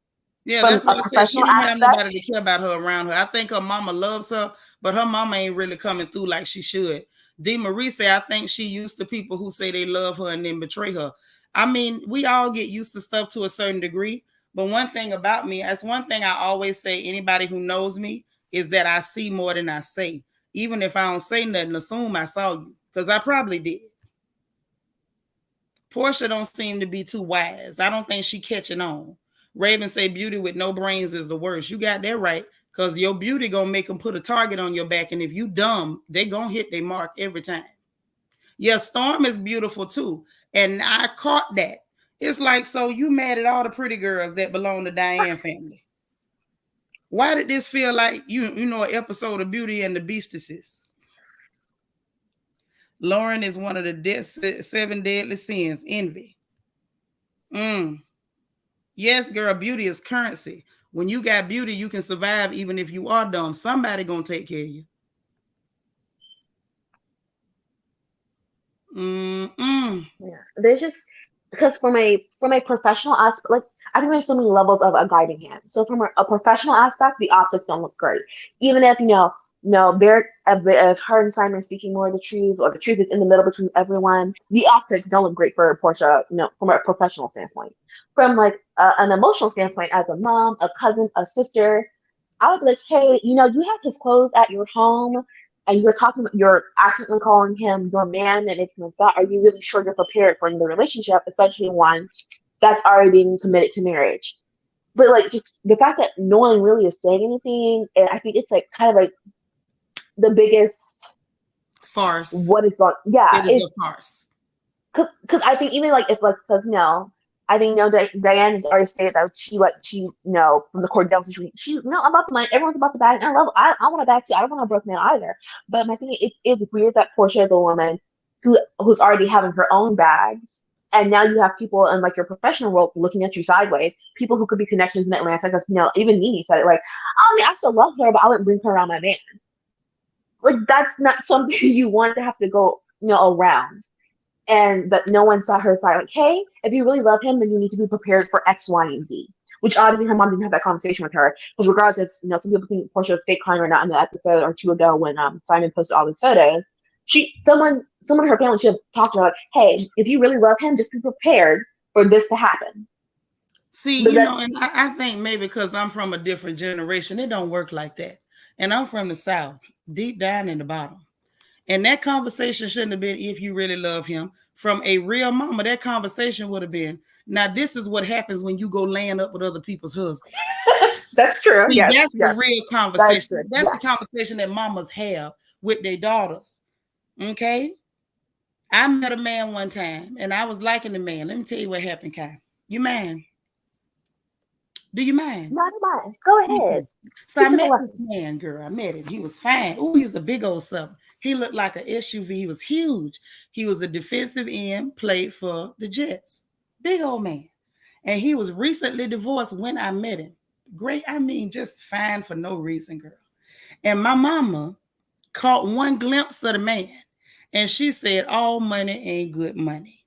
Yeah, that's what I said. She didn't have nobody to care about her around her. I think her mama loves her, but her mama ain't really coming through like she should. Dee Marie said, I think she used to people who say they love her and then betray her. I mean, we all get used to stuff to a certain degree. But one thing about me, that's one thing I always say, anybody who knows me, is that I see more than I say. Even if I don't say nothing, assume I saw you. because I probably did. Portia don't seem to be too wise. I don't think she catching on. Raven say beauty with no brains is the worst. You got that right, because your beauty gonna make them put a target on your back, and if you dumb, they gonna hit their mark every time. Yeah, Storm is beautiful too, and I caught that. It's like, so you mad at all the pretty girls that belong to Diane family? Why did this feel like you know an episode of Beauty and the Beastesses? Lauren is one of the 7 deadly sins. Envy. Yes, girl, beauty is currency. When you got beauty, you can survive even if you are dumb. Somebody gonna take care of you. Yeah, there's just because from a professional aspect, like I think there's so many levels of a guiding hand. So from a professional aspect, the optics don't look great, even if no, they're as her and Simon speaking more of the truth, or the truth is in the middle between everyone. The optics don't look great for Portia, from a professional standpoint. From like an emotional standpoint, as a mom, a cousin, a sister, I would be like, hey, you have his clothes at your home, and you're accidentally calling him your man, and it's like that. Are you really sure you're prepared for the relationship, especially one that's already being committed to marriage? But like, just the fact that no one really is saying anything, and I think it's like kind of like the biggest farce. What is wrong? Yeah, it is a farce. Because I think even like it's like because I think Diane has already stated that she from the Cordell situation. She's about the money. Everyone's about the bag. And I want a bag too. I don't want a broke man either. But my thing it's weird that Portia is a woman who's already having her own bags, and now you have people in like your professional world looking at you sideways. People who could be connections in Atlanta, because even Nene said it, like, I mean, I still love her, but I wouldn't bring her around my man. Like, that's not something you want to have to go around. And but no one saw her side, like, hey, if you really love him, then you need to be prepared for X, Y, and Z. Which obviously her mom didn't have that conversation with her, because regardless, some people think Portia was fake crying or not in the episode or two ago when Simon posted all the photos. Someone in her family should have talked to her, like, hey, if you really love him, just be prepared for this to happen. See, and I think maybe because I'm from a different generation, it don't work like that. And I'm from the South, deep down in the bottom. And that conversation shouldn't have been, if you really love him. From a real mama, that conversation would have been, now this is what happens when you go laying up with other people's husbands. That's true. See, yes, that's the real conversation. That's the conversation that mamas have with their daughters. Okay? I met a man one time, and I was liking the man. Let me tell you what happened, Kai. You mind? Do you mind? Not mine. Go ahead. So I met this man, girl. I met him. He was fine. Oh, he's a big old something. He looked like an SUV. He was huge. He was a defensive end, played for the Jets. Big old man. And he was recently divorced when I met him. Great. I mean, just fine for no reason, girl. And my mama caught one glimpse of the man. And she said, all money ain't good money.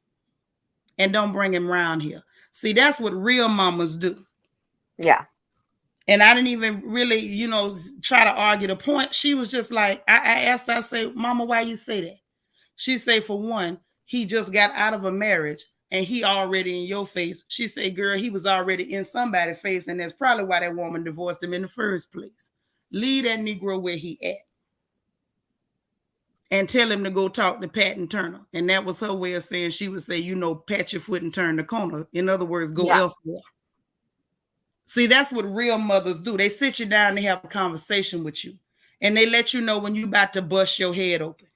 And don't bring him around here. See, that's what real mamas do. Yeah. And I didn't even really, try to argue the point. She was just like, I asked her, I say, Mama, why you say that? She say, for one, he just got out of a marriage and he already in your face. She say, girl, he was already in somebody's face. And that's probably why that woman divorced him in the first place. Leave that Negro where he at. And tell him to go talk to Pat and Turner. And that was her way of saying, she would say, pat your foot and turn the corner. In other words, go elsewhere. See, that's what real mothers do. They sit you down and they have a conversation with you. And they let you know when you about to bust your head open.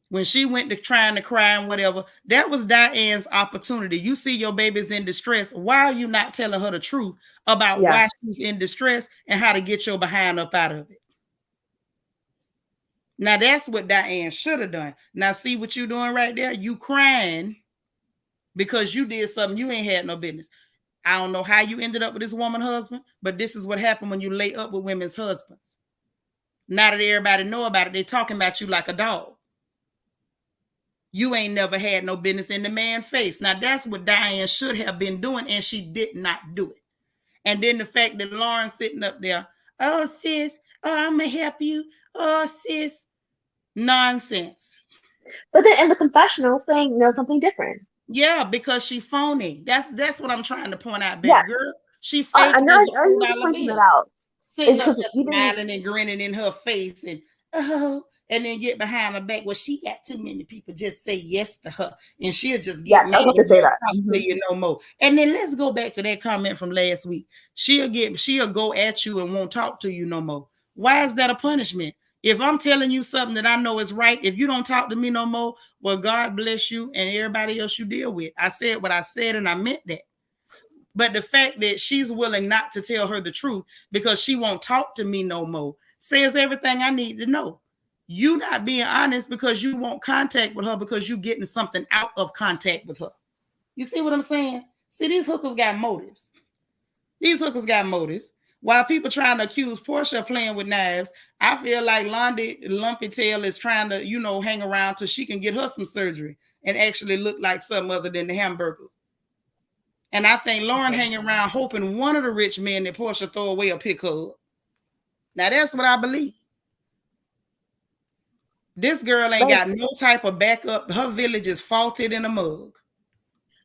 When she went to trying to cry and whatever, that was Diane's opportunity. You see your baby's in distress. Why are you not telling her the truth about why she's in distress and how to get your behind up out of it? Now, that's what Diane should have done. Now, see what you're doing right there? You crying because you did something you ain't had no business. I don't know how you ended up with this woman's husband, but this is what happened when you lay up with women's husbands. Now that everybody know about it, they talking about you like a dog. You ain't never had no business in the man's face. Now, that's what Diane should have been doing, and she did not do it. And then the fact that Lauren's sitting up there, oh, sis, I'm going to help you. Oh, sis. Nonsense. But then in the confessional saying something different. Yeah, because she phony. That's what I'm trying to point out, baby girl. She fake. I know you're pointing that out. Sitting up there smiling and grinning in her face, and and then get behind her back. Well, she got too many people just say yes to her, and she'll just Yeah, get I mad was about to and say won't that. talk to you no more. And then let's go back to that comment from last week. She'll go at you and won't talk to you no more. Why is that a punishment? If I'm telling you something that I know is right, if you don't talk to me no more, well, God bless you and everybody else you deal with. I said what I said and I meant that. But the fact that she's willing not to tell her the truth because she won't talk to me no more says everything I need to know. You not being honest because you want contact with her because you getting something out of contact with her. You see what I'm saying? See, these hookers got motives. These hookers got motives. While people trying to accuse Portia of playing with knives, I feel like Lumpy Tail is trying to, hang around till she can get her some surgery and actually look like something other than the hamburger. And I think Lauren hanging around hoping one of the rich men that Portia throw away will pick her up. Now that's what I believe. This girl ain't got no type of backup. Her village is faulted in a mug.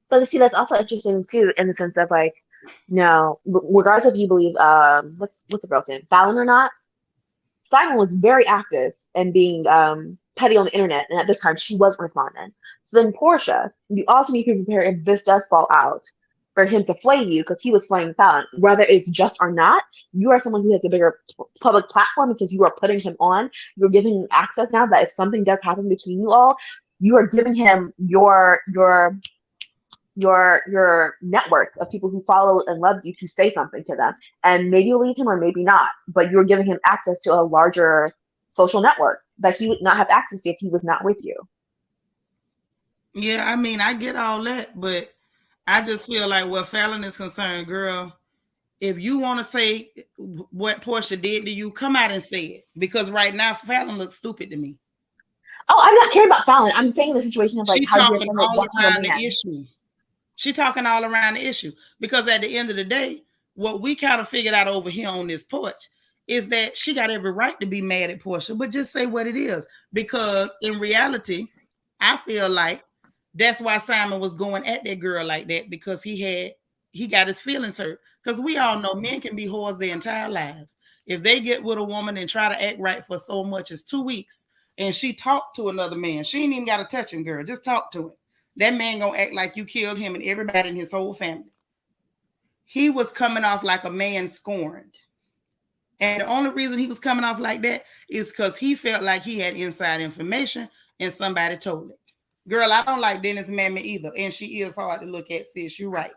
But see, that's also interesting too, in the sense of like, no, regardless if you believe what's the girl's name, Fallon or not, Simon was very active and being petty on the internet, and at this time she wasn't responding. So then Portia, you also need to prepare if this does fall out for him to flay you because he was flaying Fallon. Whether it's just or not, you are someone who has a bigger public platform, and since you are putting him on, you're giving him access now that if something does happen between you all, you are giving him your network of people who follow and love you to say something to them, and maybe you'll leave him or maybe not, but you're giving him access to a larger social network that he would not have access to if he was not with you. Yeah, I mean, I get all that, but I just feel like where Fallon is concerned, girl, if you want to say what Portia did to you, come out and say it, because right now Fallon looks stupid to me. Oh, I'm not caring about Fallon. I'm saying the situation of like she how you're talking all watching around a man. the issue. She talking all around the issue because at the end of the day, what we kind of figured out over here on this porch is that she got every right to be mad at Portia, but just say what it is. Because in reality, I feel like that's why Simon was going at that girl like that, because he got his feelings hurt. Because we all know men can be whores their entire lives. If they get with a woman and try to act right for so much as 2 weeks, and she talked to another man, she ain't even got to touch him, girl. Just talk to him. That man gonna act like you killed him and everybody in his whole family. He was coming off like a man scorned. And the only reason he was coming off like that is because he felt like he had inside information and somebody told it. Girl, I don't like Dennis Mammy either. And she is hard to look at, sis. You're right.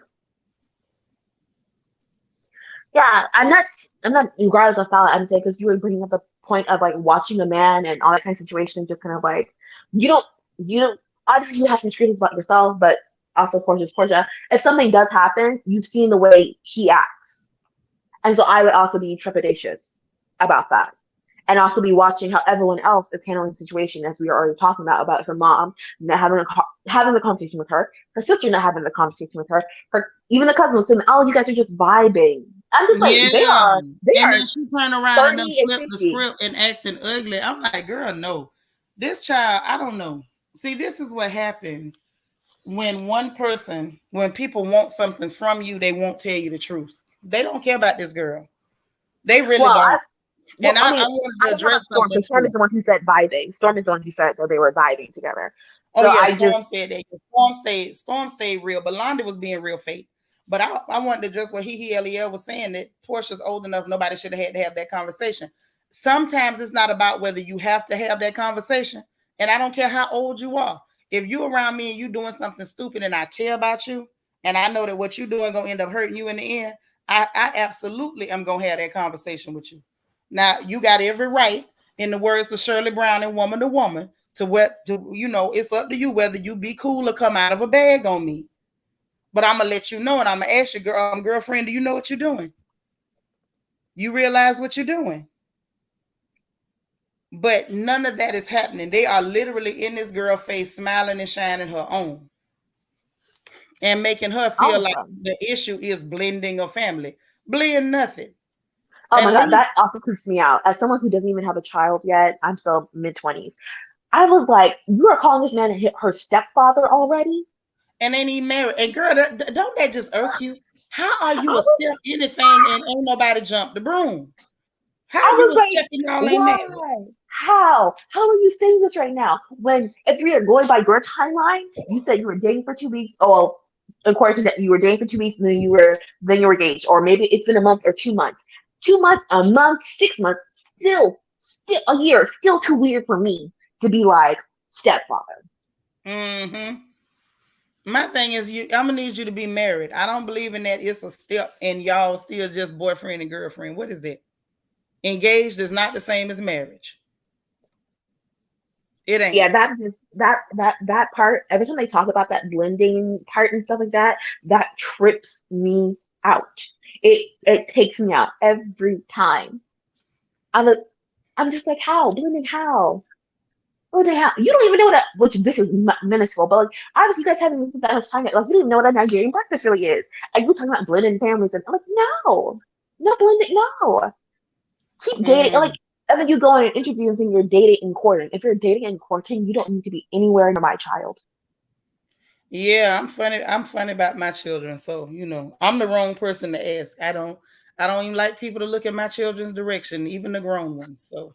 Yeah, I'm not regardless of Fallon, I'm saying because you were bringing up the point of like watching a man and all that kind of situation, just kind of like you don't obviously you have some screens about yourself, but also Portia. If something does happen, you've seen the way he acts. And so I would also be trepidatious about that. And also be watching how everyone else is handling the situation, as we were already talking about her mom not having the conversation with her sister not having the conversation with her even the cousin was saying, "Oh, you guys are just vibing." I'm just like, yeah. they are. And then she turned around and flipped the 50. script and acting ugly. I'm like, girl, no. This child, I don't know. See, this is what happens when people want something from you, they won't tell you the truth. They don't care about this girl. They really don't. I wanted to address Storm, because Storm is the one who said vibing. Storm is the one who said that they were vibing together. Oh, so yeah, said that. Storm stayed real, but Londa was being real fake. But I wanted to address what Eliel was saying, that Portia's old enough, nobody should have had to have that conversation. Sometimes it's not about whether you have to have that conversation. And I don't care how old you are. If you around me and you doing something stupid and I care about you, and I know that what you're doing going to end up hurting you in the end, I absolutely am going to have that conversation with you. Now, you got every right, in the words of Shirley Brown and Woman to Woman, it's up to you whether you be cool or come out of a bag on me. But I'm going to let you know, and I'm going to ask your girlfriend, do you know what you're doing? You realize what you're doing? But none of that is happening. They are literally in this girl's face, smiling and shining her own. And making her feel like the issue is blending a family. Blend nothing. Oh my God, that also creeps me out. As someone who doesn't even have a child yet, I'm still mid-20s. I was like, you are calling this man her stepfather already? And ain't even married. And girl, don't that just irk you? How are you a step anything and ain't nobody jump the broom? How are you a step and y'all ain't married? How are you saying this right now? When if we are going by your timeline, you said you were dating for 2 weeks. Oh, well, according to that, you were dating for 2 weeks, and then you were engaged, or maybe it's been a month or 2 months. 2 months, a month, 6 months, still a year, still too weird for me to be like stepfather. Mm-hmm. My thing is, I'm gonna need you to be married. I don't believe in that. It's a step, and y'all still just boyfriend and girlfriend. What is that? Engaged is not the same as marriage. It Yeah, ain't. that part. Every time they talk about that blending part and stuff like that, that trips me out. It takes me out every time. I'm a, I'm just like, how blending? How? What the hell? You don't even know what which this is minuscule, but like obviously you guys haven't even spent that much time yet. Like you don't even know what a Nigerian breakfast really is. And you talking about blending families, and I'm like, no, no blending, no. Keep dating, like, Mm. and then you go on an interview and saying you're dating and courting. If you're dating and courting, you don't need to be anywhere near my child. Yeah, I'm funny. I'm funny about my children, so I'm the wrong person to ask. I don't even like people to look at my children's direction, even the grown ones. So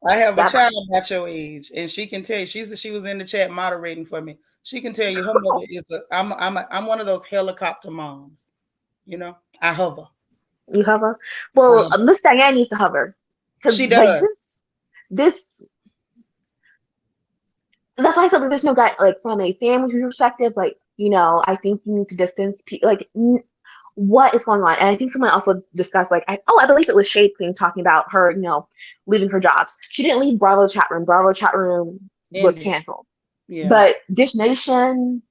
I have a That part. child about your age, and she can tell you. She was in the chat moderating for me. She can tell you her mother is a. I'm one of those helicopter moms. I hover. You hover. Well, Uh-huh. Miss Diane needs to hover because She like does. this. That's why I said that there's no guy like from a family perspective. Like I think you need to distance. Like what is going on? And I think someone also discussed like I believe it was Shade Queen talking about her leaving her jobs. She didn't leave Bravo chat room. Bravo chat room was Ended. canceled. Yeah. But Dish Nation,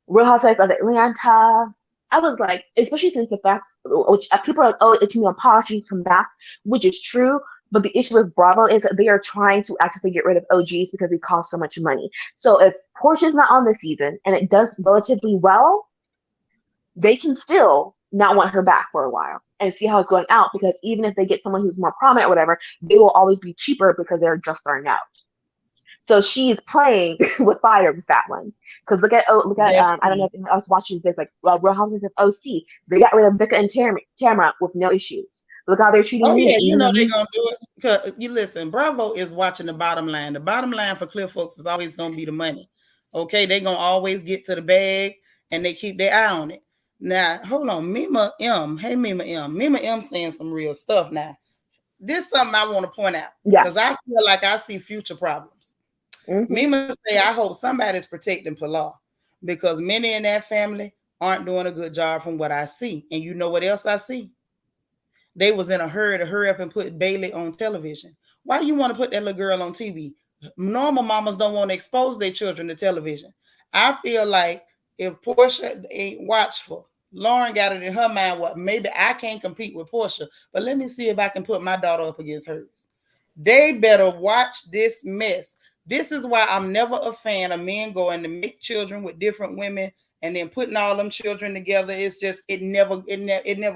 Real Housewives of Atlanta. I was like, especially since the fact, which people are like, oh, it can be on pause, you can come back, which is true. But the issue with Bravo is that they are trying to actively get rid of OGs because they cost so much money. So if Portia's not on this season and it does relatively well, they can still not want her back for a while and see how it's going out because even if they get someone who's more prominent or whatever, they will always be cheaper because they're just starting out. So she's playing with fire with that one. Because look at That's I don't know true. if anyone else watches this like Real Housewives of OC. They got rid of Becca and Tamara with no issues. Look how they're treating Oh me. yeah, Even they're me. gonna do it. Cause you listen, Bravo is watching the bottom line. The bottom line for clear folks is always gonna be the money. Okay, they're gonna always get to the bag and they keep their eye on it. Now, hold on, Mima M. Hey Mima M. Mima M saying some real stuff now. This is something I want to point out Yeah. because I feel like I see future problems. Hmm. Mima say, I hope somebody's protecting Pilar because many in that family aren't doing a good job from what I see. And you know what else I see? They was in a hurry to hurry up and put Bailey on television. Why you want to put that little girl on TV? Normal mamas don't want to expose their children to television. I feel like if Portia ain't watchful, Lauren got it in her mind, what maybe I can't compete with Portia, but let me see if I can put my daughter up against hers. They better watch this mess. This is why I'm never a fan of men going to make children with different women and then putting all them children together. It's just it never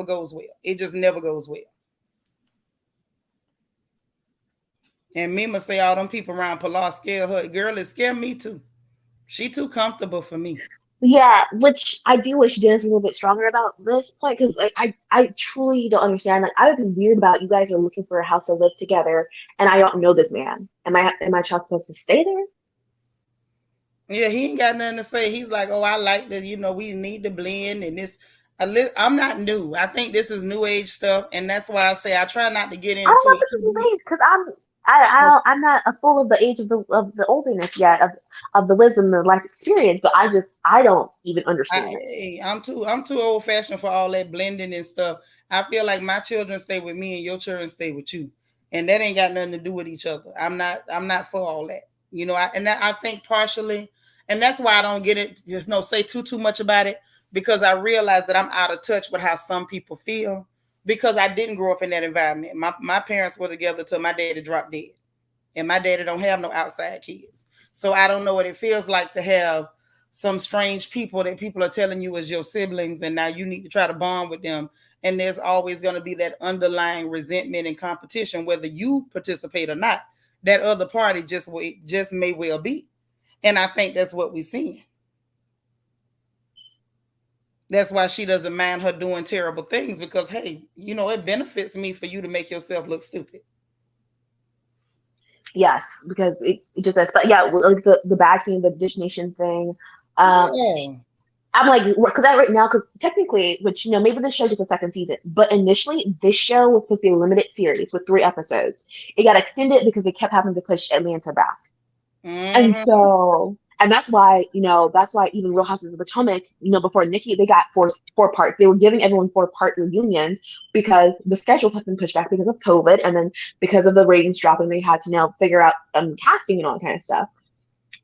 goes well. It just never goes well. And Mima say all them people around Pilar scare her. Girl, it scare me too. She too comfortable for me. Yeah, which I do wish Dennis was a little bit stronger about this point because like I truly don't understand. Like I would be weird about you guys are looking for a house to live together and I don't know this man. Am I child supposed to stay there? Yeah, he ain't got nothing to say. He's like, oh, I like that. We need to blend and this. I'm not new. I think this is new age stuff, and that's why I say I try not to get I don't into know if it this is too new deep. age because I'm not a full of the age of the olderness yet of the wisdom and the life experience, but I don't even understand it. I'm too old fashioned for all that blending and stuff. I feel like my children stay with me and your children stay with you, and that ain't got nothing to do with each other. I'm not for all that. I think partially, and that's why I don't get it. Just no say too much about it because I realize that I'm out of touch with how some people feel because I didn't grow up in that environment. My parents were together till my daddy dropped dead, and my daddy don't have no outside kids, so I don't know what it feels like to have some strange people that people are telling you is your siblings and now you need to try to bond with them, and there's always going to be that underlying resentment and competition whether you participate or not. That other party just may well be, and I think that's what we're seeing. That's why she doesn't mind her doing terrible things, because hey, it benefits me for you to make yourself look stupid. Yes, because it just says, but yeah, like the bag thing, the Dish Nation thing. Yeah. I'm like, because right now, because technically, which maybe this show gets a second season, but initially this show was supposed to be a limited series with 3 episodes. It got extended because they kept having to push Atlanta back, and Mm-hmm. so, and that's why even Real Houses of Potomac, before Nikki, they got four parts. They were giving everyone 4-part reunions because the schedules have been pushed back because of COVID, and then because of the ratings dropping, they had to now figure out casting and all that kind of stuff.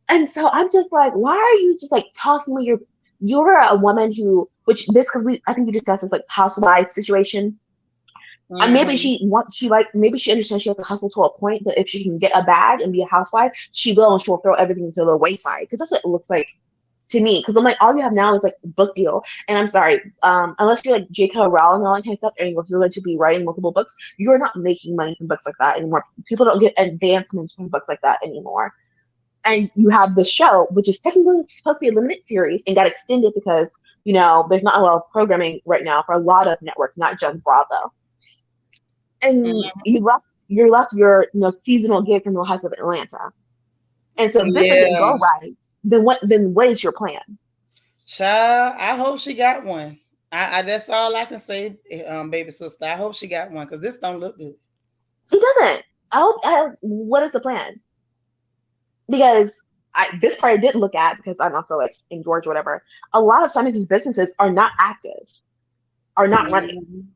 And so I'm just like, why are you just like tossing me you're a woman who, because I think we discussed this like housewife situation. And maybe maybe she understands she has to hustle to a point, but if she can get a bag and be a housewife, she will, and she'll throw everything to the wayside. Because that's what it looks like to me. Because I'm like, all you have now is like book deal. And I'm sorry, unless you're like J.K. Rowling and all that kind of stuff, and you're going to be writing multiple books, you're not making money from books like that anymore. People don't get advancements from books like that anymore. And you have the show, which is technically supposed to be a limited series and got extended because, there's not a lot of programming right now for a lot of networks, not just Bravo. And you're left your seasonal gig from the House of Atlanta. And so if this doesn't go right, then what is your plan? Child, I hope she got one. I that's all I can say, baby sister. I hope she got one, because this don't look good. It doesn't. What is the plan? Because this part I did look at, because I'm also like in Georgia, whatever. A lot of times these businesses are not active, are not running.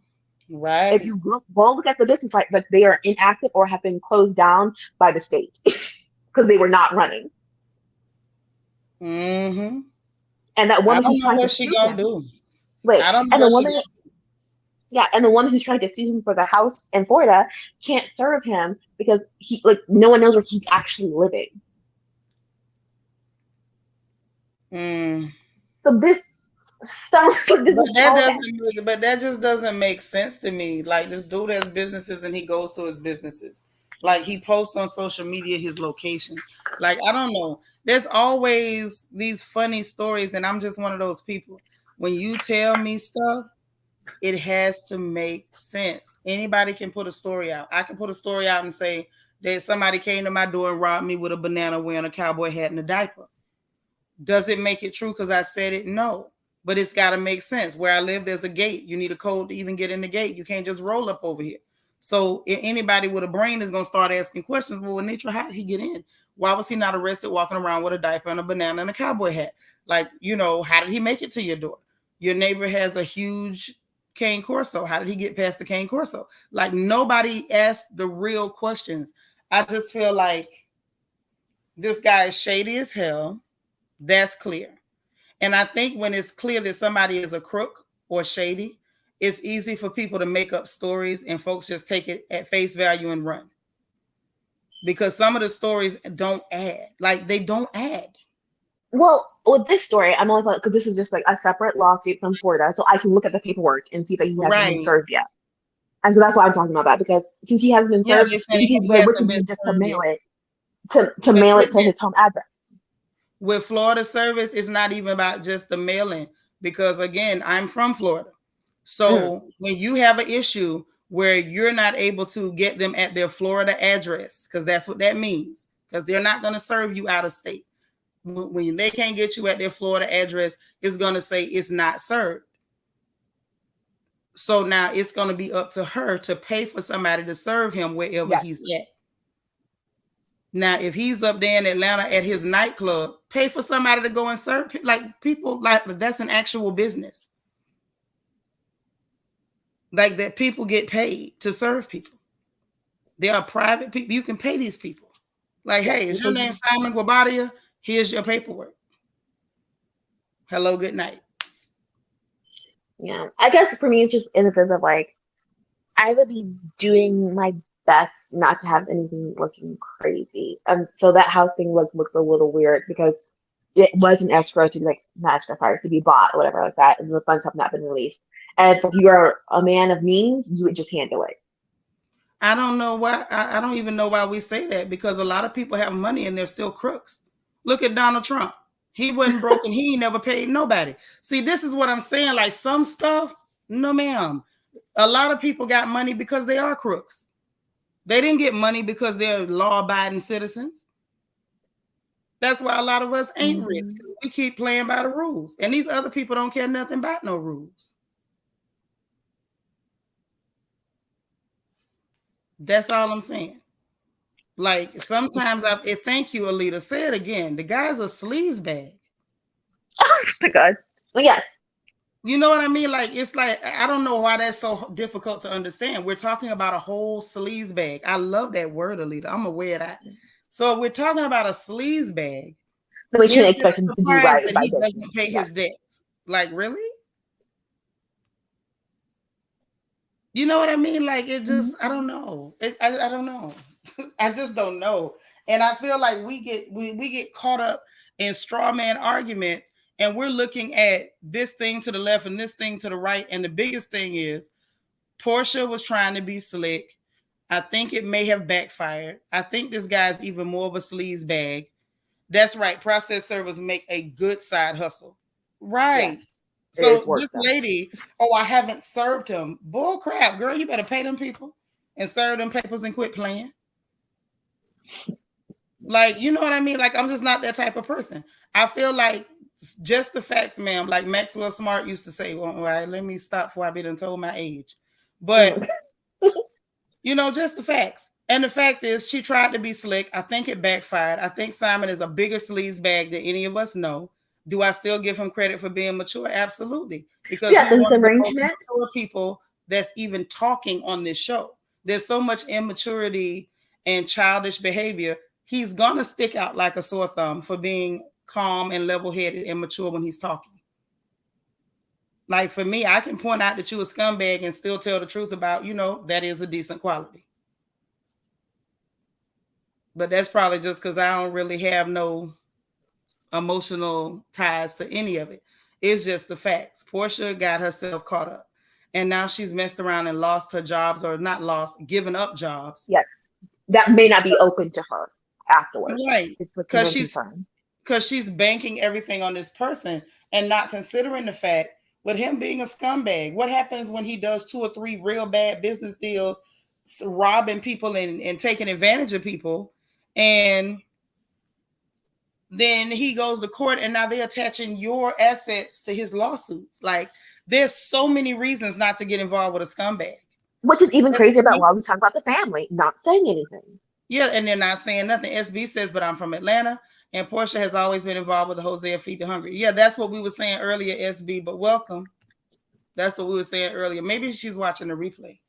Right. If you go look at the business, like they are inactive or have been closed down by the state because they were not running. Mm-hmm. And that woman who's trying what to she sue gonna him, do. wait, I don't know and the what woman, and the woman who's trying to sue him for the house in Florida can't serve him because no one knows where he's actually living. So this sounds like this but that just doesn't make sense to me. Like, this dude has businesses and he goes to his businesses. Like, he posts on social media his location. Like, I don't know. There's always these funny stories, and I'm just one of those people. When you tell me stuff, it has to make sense. Anybody can put a story out. I can put a story out and say that somebody came to my door and robbed me with a banana wearing a cowboy hat and a diaper. Does it make it true because I said it? No. But it's got to make sense. Where I live, there's a gate. You need a code to even get in the gate. You can't just roll up over here. So anybody with a brain is going to start asking questions. Well, Seanitra, how did he get in? Why was he not arrested walking around with a diaper and a banana and a cowboy hat? Like, how did he make it to your door? Your neighbor has a huge cane corso. How did he get past the cane corso? Like, nobody asked the real questions. I just feel like this guy is shady as hell. That's clear. And I think when it's clear that somebody is a crook or shady, it's easy for people to make up stories and folks just take it at face value and run. Because some of the stories don't add. Like, they don't add. Well, with this story, I'm only because this is just like a separate lawsuit from Florida, so I can look at the paperwork and see that he hasn't been served yet. And so that's why I'm talking about that, because since he hasn't been served, he's very wicked just to mail it to mail it to his home address. With Florida service, it's not even about just the mailing, because again, I'm from Florida. So when you have an issue where you're not able to get them at their Florida address, because that's what that means, because they're not going to serve you out of state. When they can't get you at their Florida address, it's going to say it's not served. So now it's going to be up to her to pay for somebody to serve him wherever he's at. Now, if he's up there in Atlanta at his nightclub, pay for somebody to go and serve. Like, people, like, that's an actual business. Like, that people get paid to serve people. They are private people. You can pay these people. Like, hey, is your name Simon Guabadia? Here's your paperwork. Hello, good night. Yeah, I guess for me, it's just in the sense of like, I would be doing my best not to have anything looking crazy. So that house thing looks a little weird because it was an escrow to to be bought or whatever like that, and the funds have not been released. And so if you are a man of means, you would just handle it. I don't know why. I don't even know why we say that, because a lot of people have money and they're still crooks. Look at Donald Trump. He wasn't broken. He ain't never paid nobody. See, this is what I'm saying. Like some stuff, no, ma'am. A lot of people got money because they are crooks. They didn't get money because they're law-abiding citizens. That's why a lot of us ain't rich. We keep playing by the rules. And these other people don't care nothing about no rules. That's all I'm saying. Like sometimes thank you, Alita. Say it again. The guy's a sleazebag. Oh my God. Well, yes. You know what I mean? Like, it's like, I don't know why that's so difficult to understand. We're talking about a whole sleazebag. I love that word, Alita. I'm aware of that. So we're talking about a sleazebag. So we shouldn't expect him to do right that by he business. doesn't pay his debts. Like, really? You know what I mean? Like, it just, I don't know. I don't know. I just don't know. And I feel like we get caught up in straw man arguments, and we're looking at this thing to the left and this thing to the right. And the biggest thing is Porsha was trying to be slick. I think it may have backfired. I think this guy's even more of a sleaze bag. That's right. Process servers make a good side hustle. Right. Yes. So this lady, I haven't served him. Bull crap, girl, you better pay them people and serve them papers and quit playing. Like, you know what I mean? Like, I'm just not that type of person. I feel like just the facts, ma'am. Like Maxwell Smart used to say, well, right, let me stop before I be done told my age. But, you know, just the facts. And the fact is, she tried to be slick. I think it backfired. I think Simon is a bigger sleaze bag than any of us know. Do I still give him credit for being mature? Absolutely. Because he's one of the most mature people that's even talking on this show. There's so much immaturity and childish behavior. He's going to stick out like a sore thumb for being calm and level-headed and mature when he's talking. Like for me, I can point out that you're a scumbag and still tell the truth about, you know, that is a decent quality. But that's probably just because I don't really have no emotional ties to any of it. It's just the facts. Porsha got herself caught up. And now she's messed around and lost her jobs, or not lost, given up jobs. Yes. That may not be open to her afterwards. Right. Because she's banking everything on this person and not considering the fact with him being a scumbag. What happens when he does 2 or 3 real bad business deals, robbing people and taking advantage of people, and then he goes to court and now they're attaching your assets to his lawsuits? Like, there's so many reasons not to get involved with a scumbag. Which is even crazier about why we talk about the family, not saying anything. Yeah, and they're not saying nothing. SB says, but I'm from Atlanta, and Porsha has always been involved with the Hosea Feed the Hungry. Yeah, that's what we were saying earlier, SB, but welcome. That's what we were saying earlier. Maybe she's watching the replay.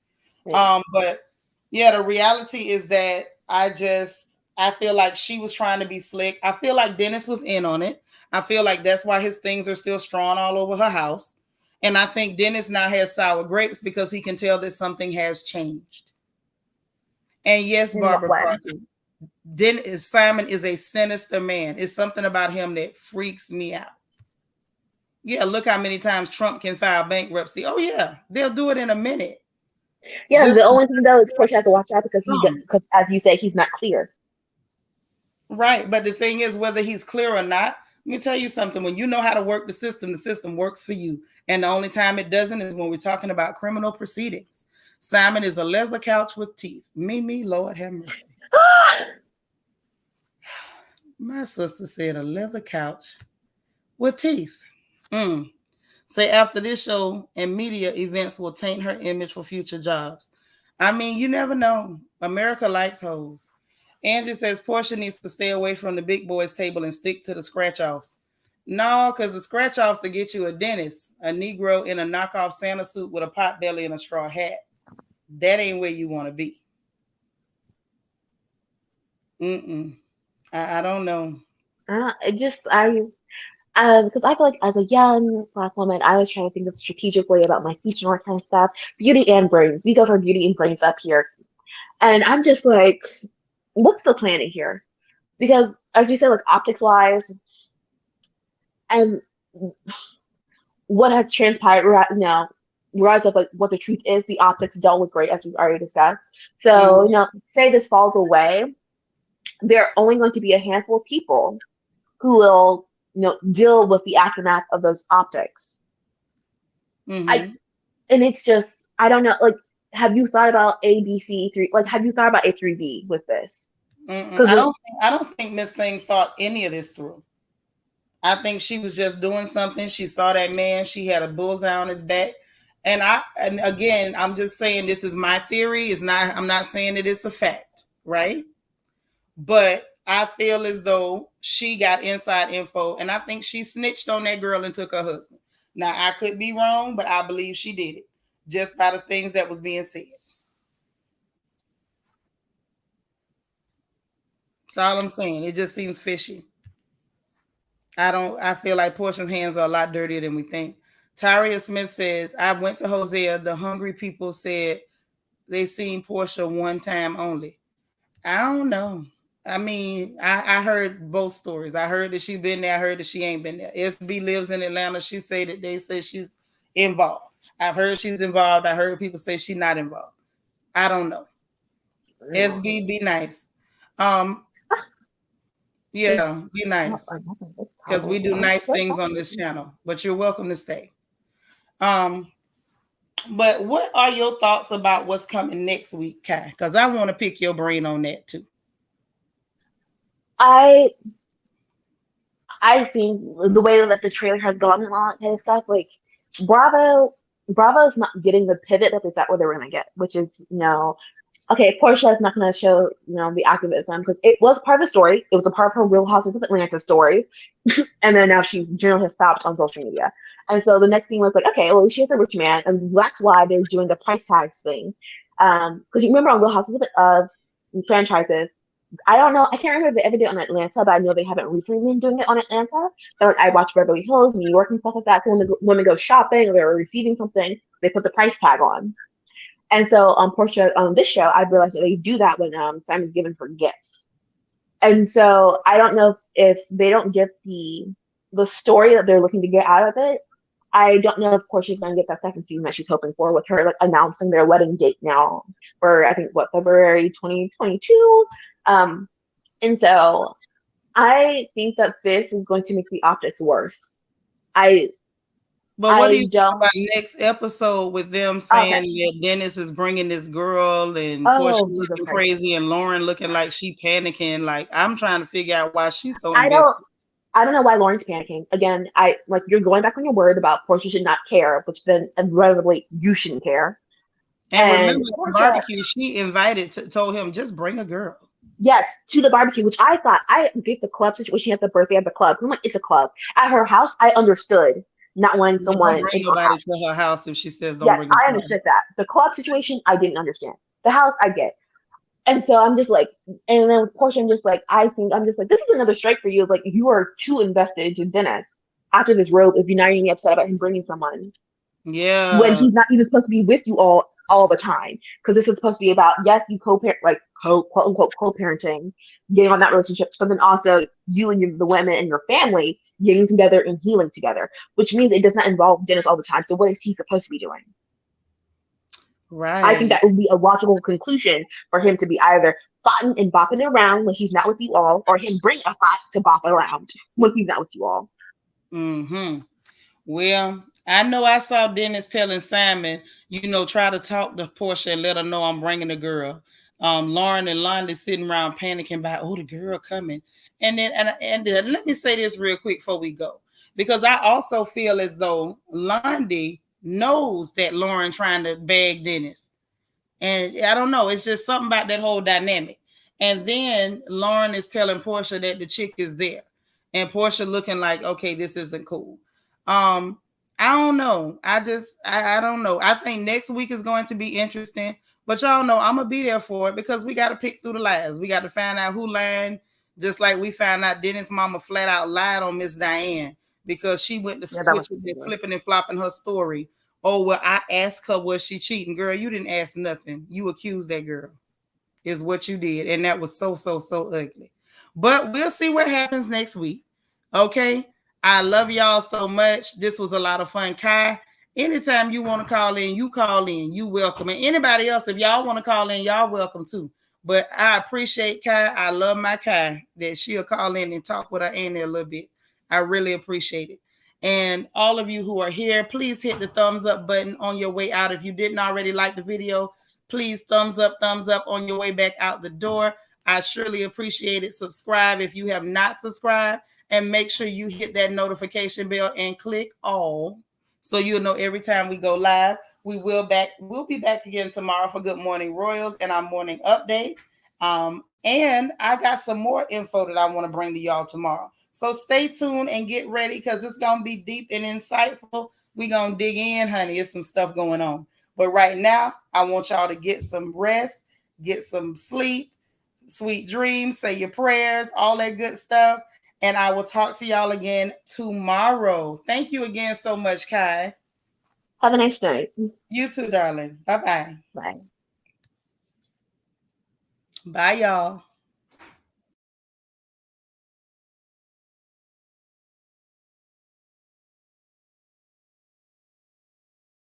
Yeah. But yeah, the reality is that I feel like she was trying to be slick. I feel like Dennis was in on it. I feel like that's why his things are still strewn all over her house. And I think Dennis now has sour grapes because he can tell that something has changed. And yes, Barbara Parker, Simon is a sinister man. It's something about him that freaks me out. Yeah, look how many times Trump can file bankruptcy. Oh yeah, they'll do it in a minute. Yeah, the only thing though is Porsha has to watch out because as you say, he's not clear. Right, but the thing is, whether he's clear or not, let me tell you something. When you know how to work the system works for you. And the only time it doesn't is when we're talking about criminal proceedings. Simon is a leather couch with teeth. Me, Lord have mercy. My sister said a leather couch with teeth. Say after this show and media events will taint her image for future jobs. I mean, you never know. America likes hoes. Angie says Porsha needs to stay away from the big boys table and stick to the scratch-offs. No, because the scratch-offs will get you a dentist, a Negro in a knockoff Santa suit with a pot belly and a straw hat. That ain't where you want to be. I don't know. Because I feel like as a young Black woman, I was trying to think of a strategic way about my future and all kind of stuff. Beauty and brains. We go for beauty and brains up here. And I'm just like, what's the planning here? Because as you said, like optics wise, and what has transpired right now, regardless of like what the truth is, the optics don't look great as we've already discussed. So, say this falls away, there are only going to be a handful of people who will deal with the aftermath of those optics. Mm-hmm. And it's just, I don't know, like, have you thought about ABC3? Like, have you thought about A3Z with this? I don't think Miss Thing thought any of this through. I think she was just doing something. She saw that man. She had a bullseye on his back. And again, I'm just saying this is my theory. I'm not saying that it's a fact, right? But I feel as though she got inside info, and I think she snitched on that girl and took her husband. Now, I could be wrong, but I believe she did it just by the things that was being said. That's all I'm saying. It just seems fishy. I feel like Portia's hands are a lot dirtier than we think. Tyria Smith says, I went to Hosea. The hungry people said they seen Porsha one time only. I don't know. I mean, I heard both stories. I heard that she's been there. I heard that she ain't been there. SB lives in Atlanta. She said that they say she's involved. I've heard she's involved. I heard people say she's not involved. I don't know. SB, be nice. Yeah, be nice. Because we do nice things on this channel. But you're welcome to stay. But what are your thoughts about what's coming next week, Kai? Because I want to pick your brain on that too. I think the way that the trailer has gone and all that kind of stuff, like Bravo's not getting the pivot that they thought they were going to get, which is, okay, Porsha is not going to show, the activism, because it was part of the story. It was a part of her Real Housewives of Atlanta story. And then now has stopped on social media. And so the next thing was like, okay, well, she has a rich man, and that's why they're doing the price tags thing. Because you remember on Real Housewives of franchises, I don't know, I can't remember if they ever did it on Atlanta, but I know they haven't recently been doing it on Atlanta. But I watch Beverly Hills, New York, and stuff like that. So when the women go shopping or they're receiving something, they put the price tag on. And so on Portia, on this show, I realized that they do that when Simon's giving her gifts. And so I don't know if they don't get the story that they're looking to get out of it. I don't know if Portia's going to get that second season that she's hoping for, with her like announcing their wedding date now for, I think, February 2022. And so I think that this is going to make the optics worse. But what do you think about next episode with them saying that Dennis is bringing this girl and Portia looking crazy and Lauren looking like she panicking? Like, I'm trying to figure out why she's so invested. I don't know why Lauren's panicking. Again, you're going back on your word about Portia should not care, which then inevitably you shouldn't care. And remember the barbecue, she told him, just bring a girl. Yes, to the barbecue, which I thought, I get the club situation at the birthday at the club. I'm like, it's a club. At her house, I understood not wanting someone. Don't bring nobody to her house if she says don't bring. I understood that. The club situation, I didn't understand. The house, I get. And so I'm just like, and then with Portia, I'm just like, this is another strike for you. Like, you are too invested in Dennis after this robe if you're not even upset about him bringing someone. Yeah. When he's not even supposed to be with you all the time. Because this is supposed to be about, yes, you co-parent, like quote unquote co-parenting, getting on that relationship, but then also you and the women and your family getting together and healing together, which means it does not involve Dennis all the time. So what is he supposed to be doing? Right. I think that would be a logical conclusion for him to be either foughting and bopping around when he's not with you all, or him bring a fight to bop around when he's not with you all. Well, I know I saw Dennis telling Simon, try to talk to Portia and let her know I'm bringing a girl. Lauren and Lonnie sitting around panicking about, the girl coming. And then let me say this real quick before we go, because I also feel as though Lonnie knows that Lauren trying to bag Dennis. And I don't know, it's just something about that whole dynamic. And then Lauren is telling Portia that the chick is there. And Portia looking like, okay, this isn't cool. I don't know. I don't know. I think next week is going to be interesting. But y'all know I'm going to be there for it, because we got to pick through the lies. We got to find out who lied, just like we found out Dennis' mama flat out lied on Miss Diane because she went to switching and flipping and flopping her story. Oh, well, I asked her, was she cheating? Girl, you didn't ask nothing. You accused that girl is what you did. And that was so ugly. But we'll see what happens next week. Okay? I love y'all so much. This was a lot of fun. Kai, anytime you want to call in, you call in. You welcome. And anybody else, if y'all want to call in, y'all welcome too. But I appreciate Kai. I love my Kai that she'll call in and talk with her Annie a little bit. I really appreciate it. And all of you who are here, please hit the thumbs up button on your way out. If you didn't already like the video, please thumbs up on your way back out the door. I surely appreciate it. Subscribe if you have not subscribed, and make sure you hit that notification bell and click all so you'll know every time we go live. We'll be back again tomorrow for Good Morning Royals and our morning update. And I got some more info that I want to bring to y'all tomorrow. So stay tuned and get ready, because it's going to be deep and insightful. We're going to dig in, honey. It's some stuff going on. But right now, I want y'all to get some rest, get some sleep, sweet dreams, say your prayers, all that good stuff. And I will talk to y'all again tomorrow. Thank you again so much, Kai. Have a nice night. You too, darling. Bye-bye. Bye. Bye, y'all.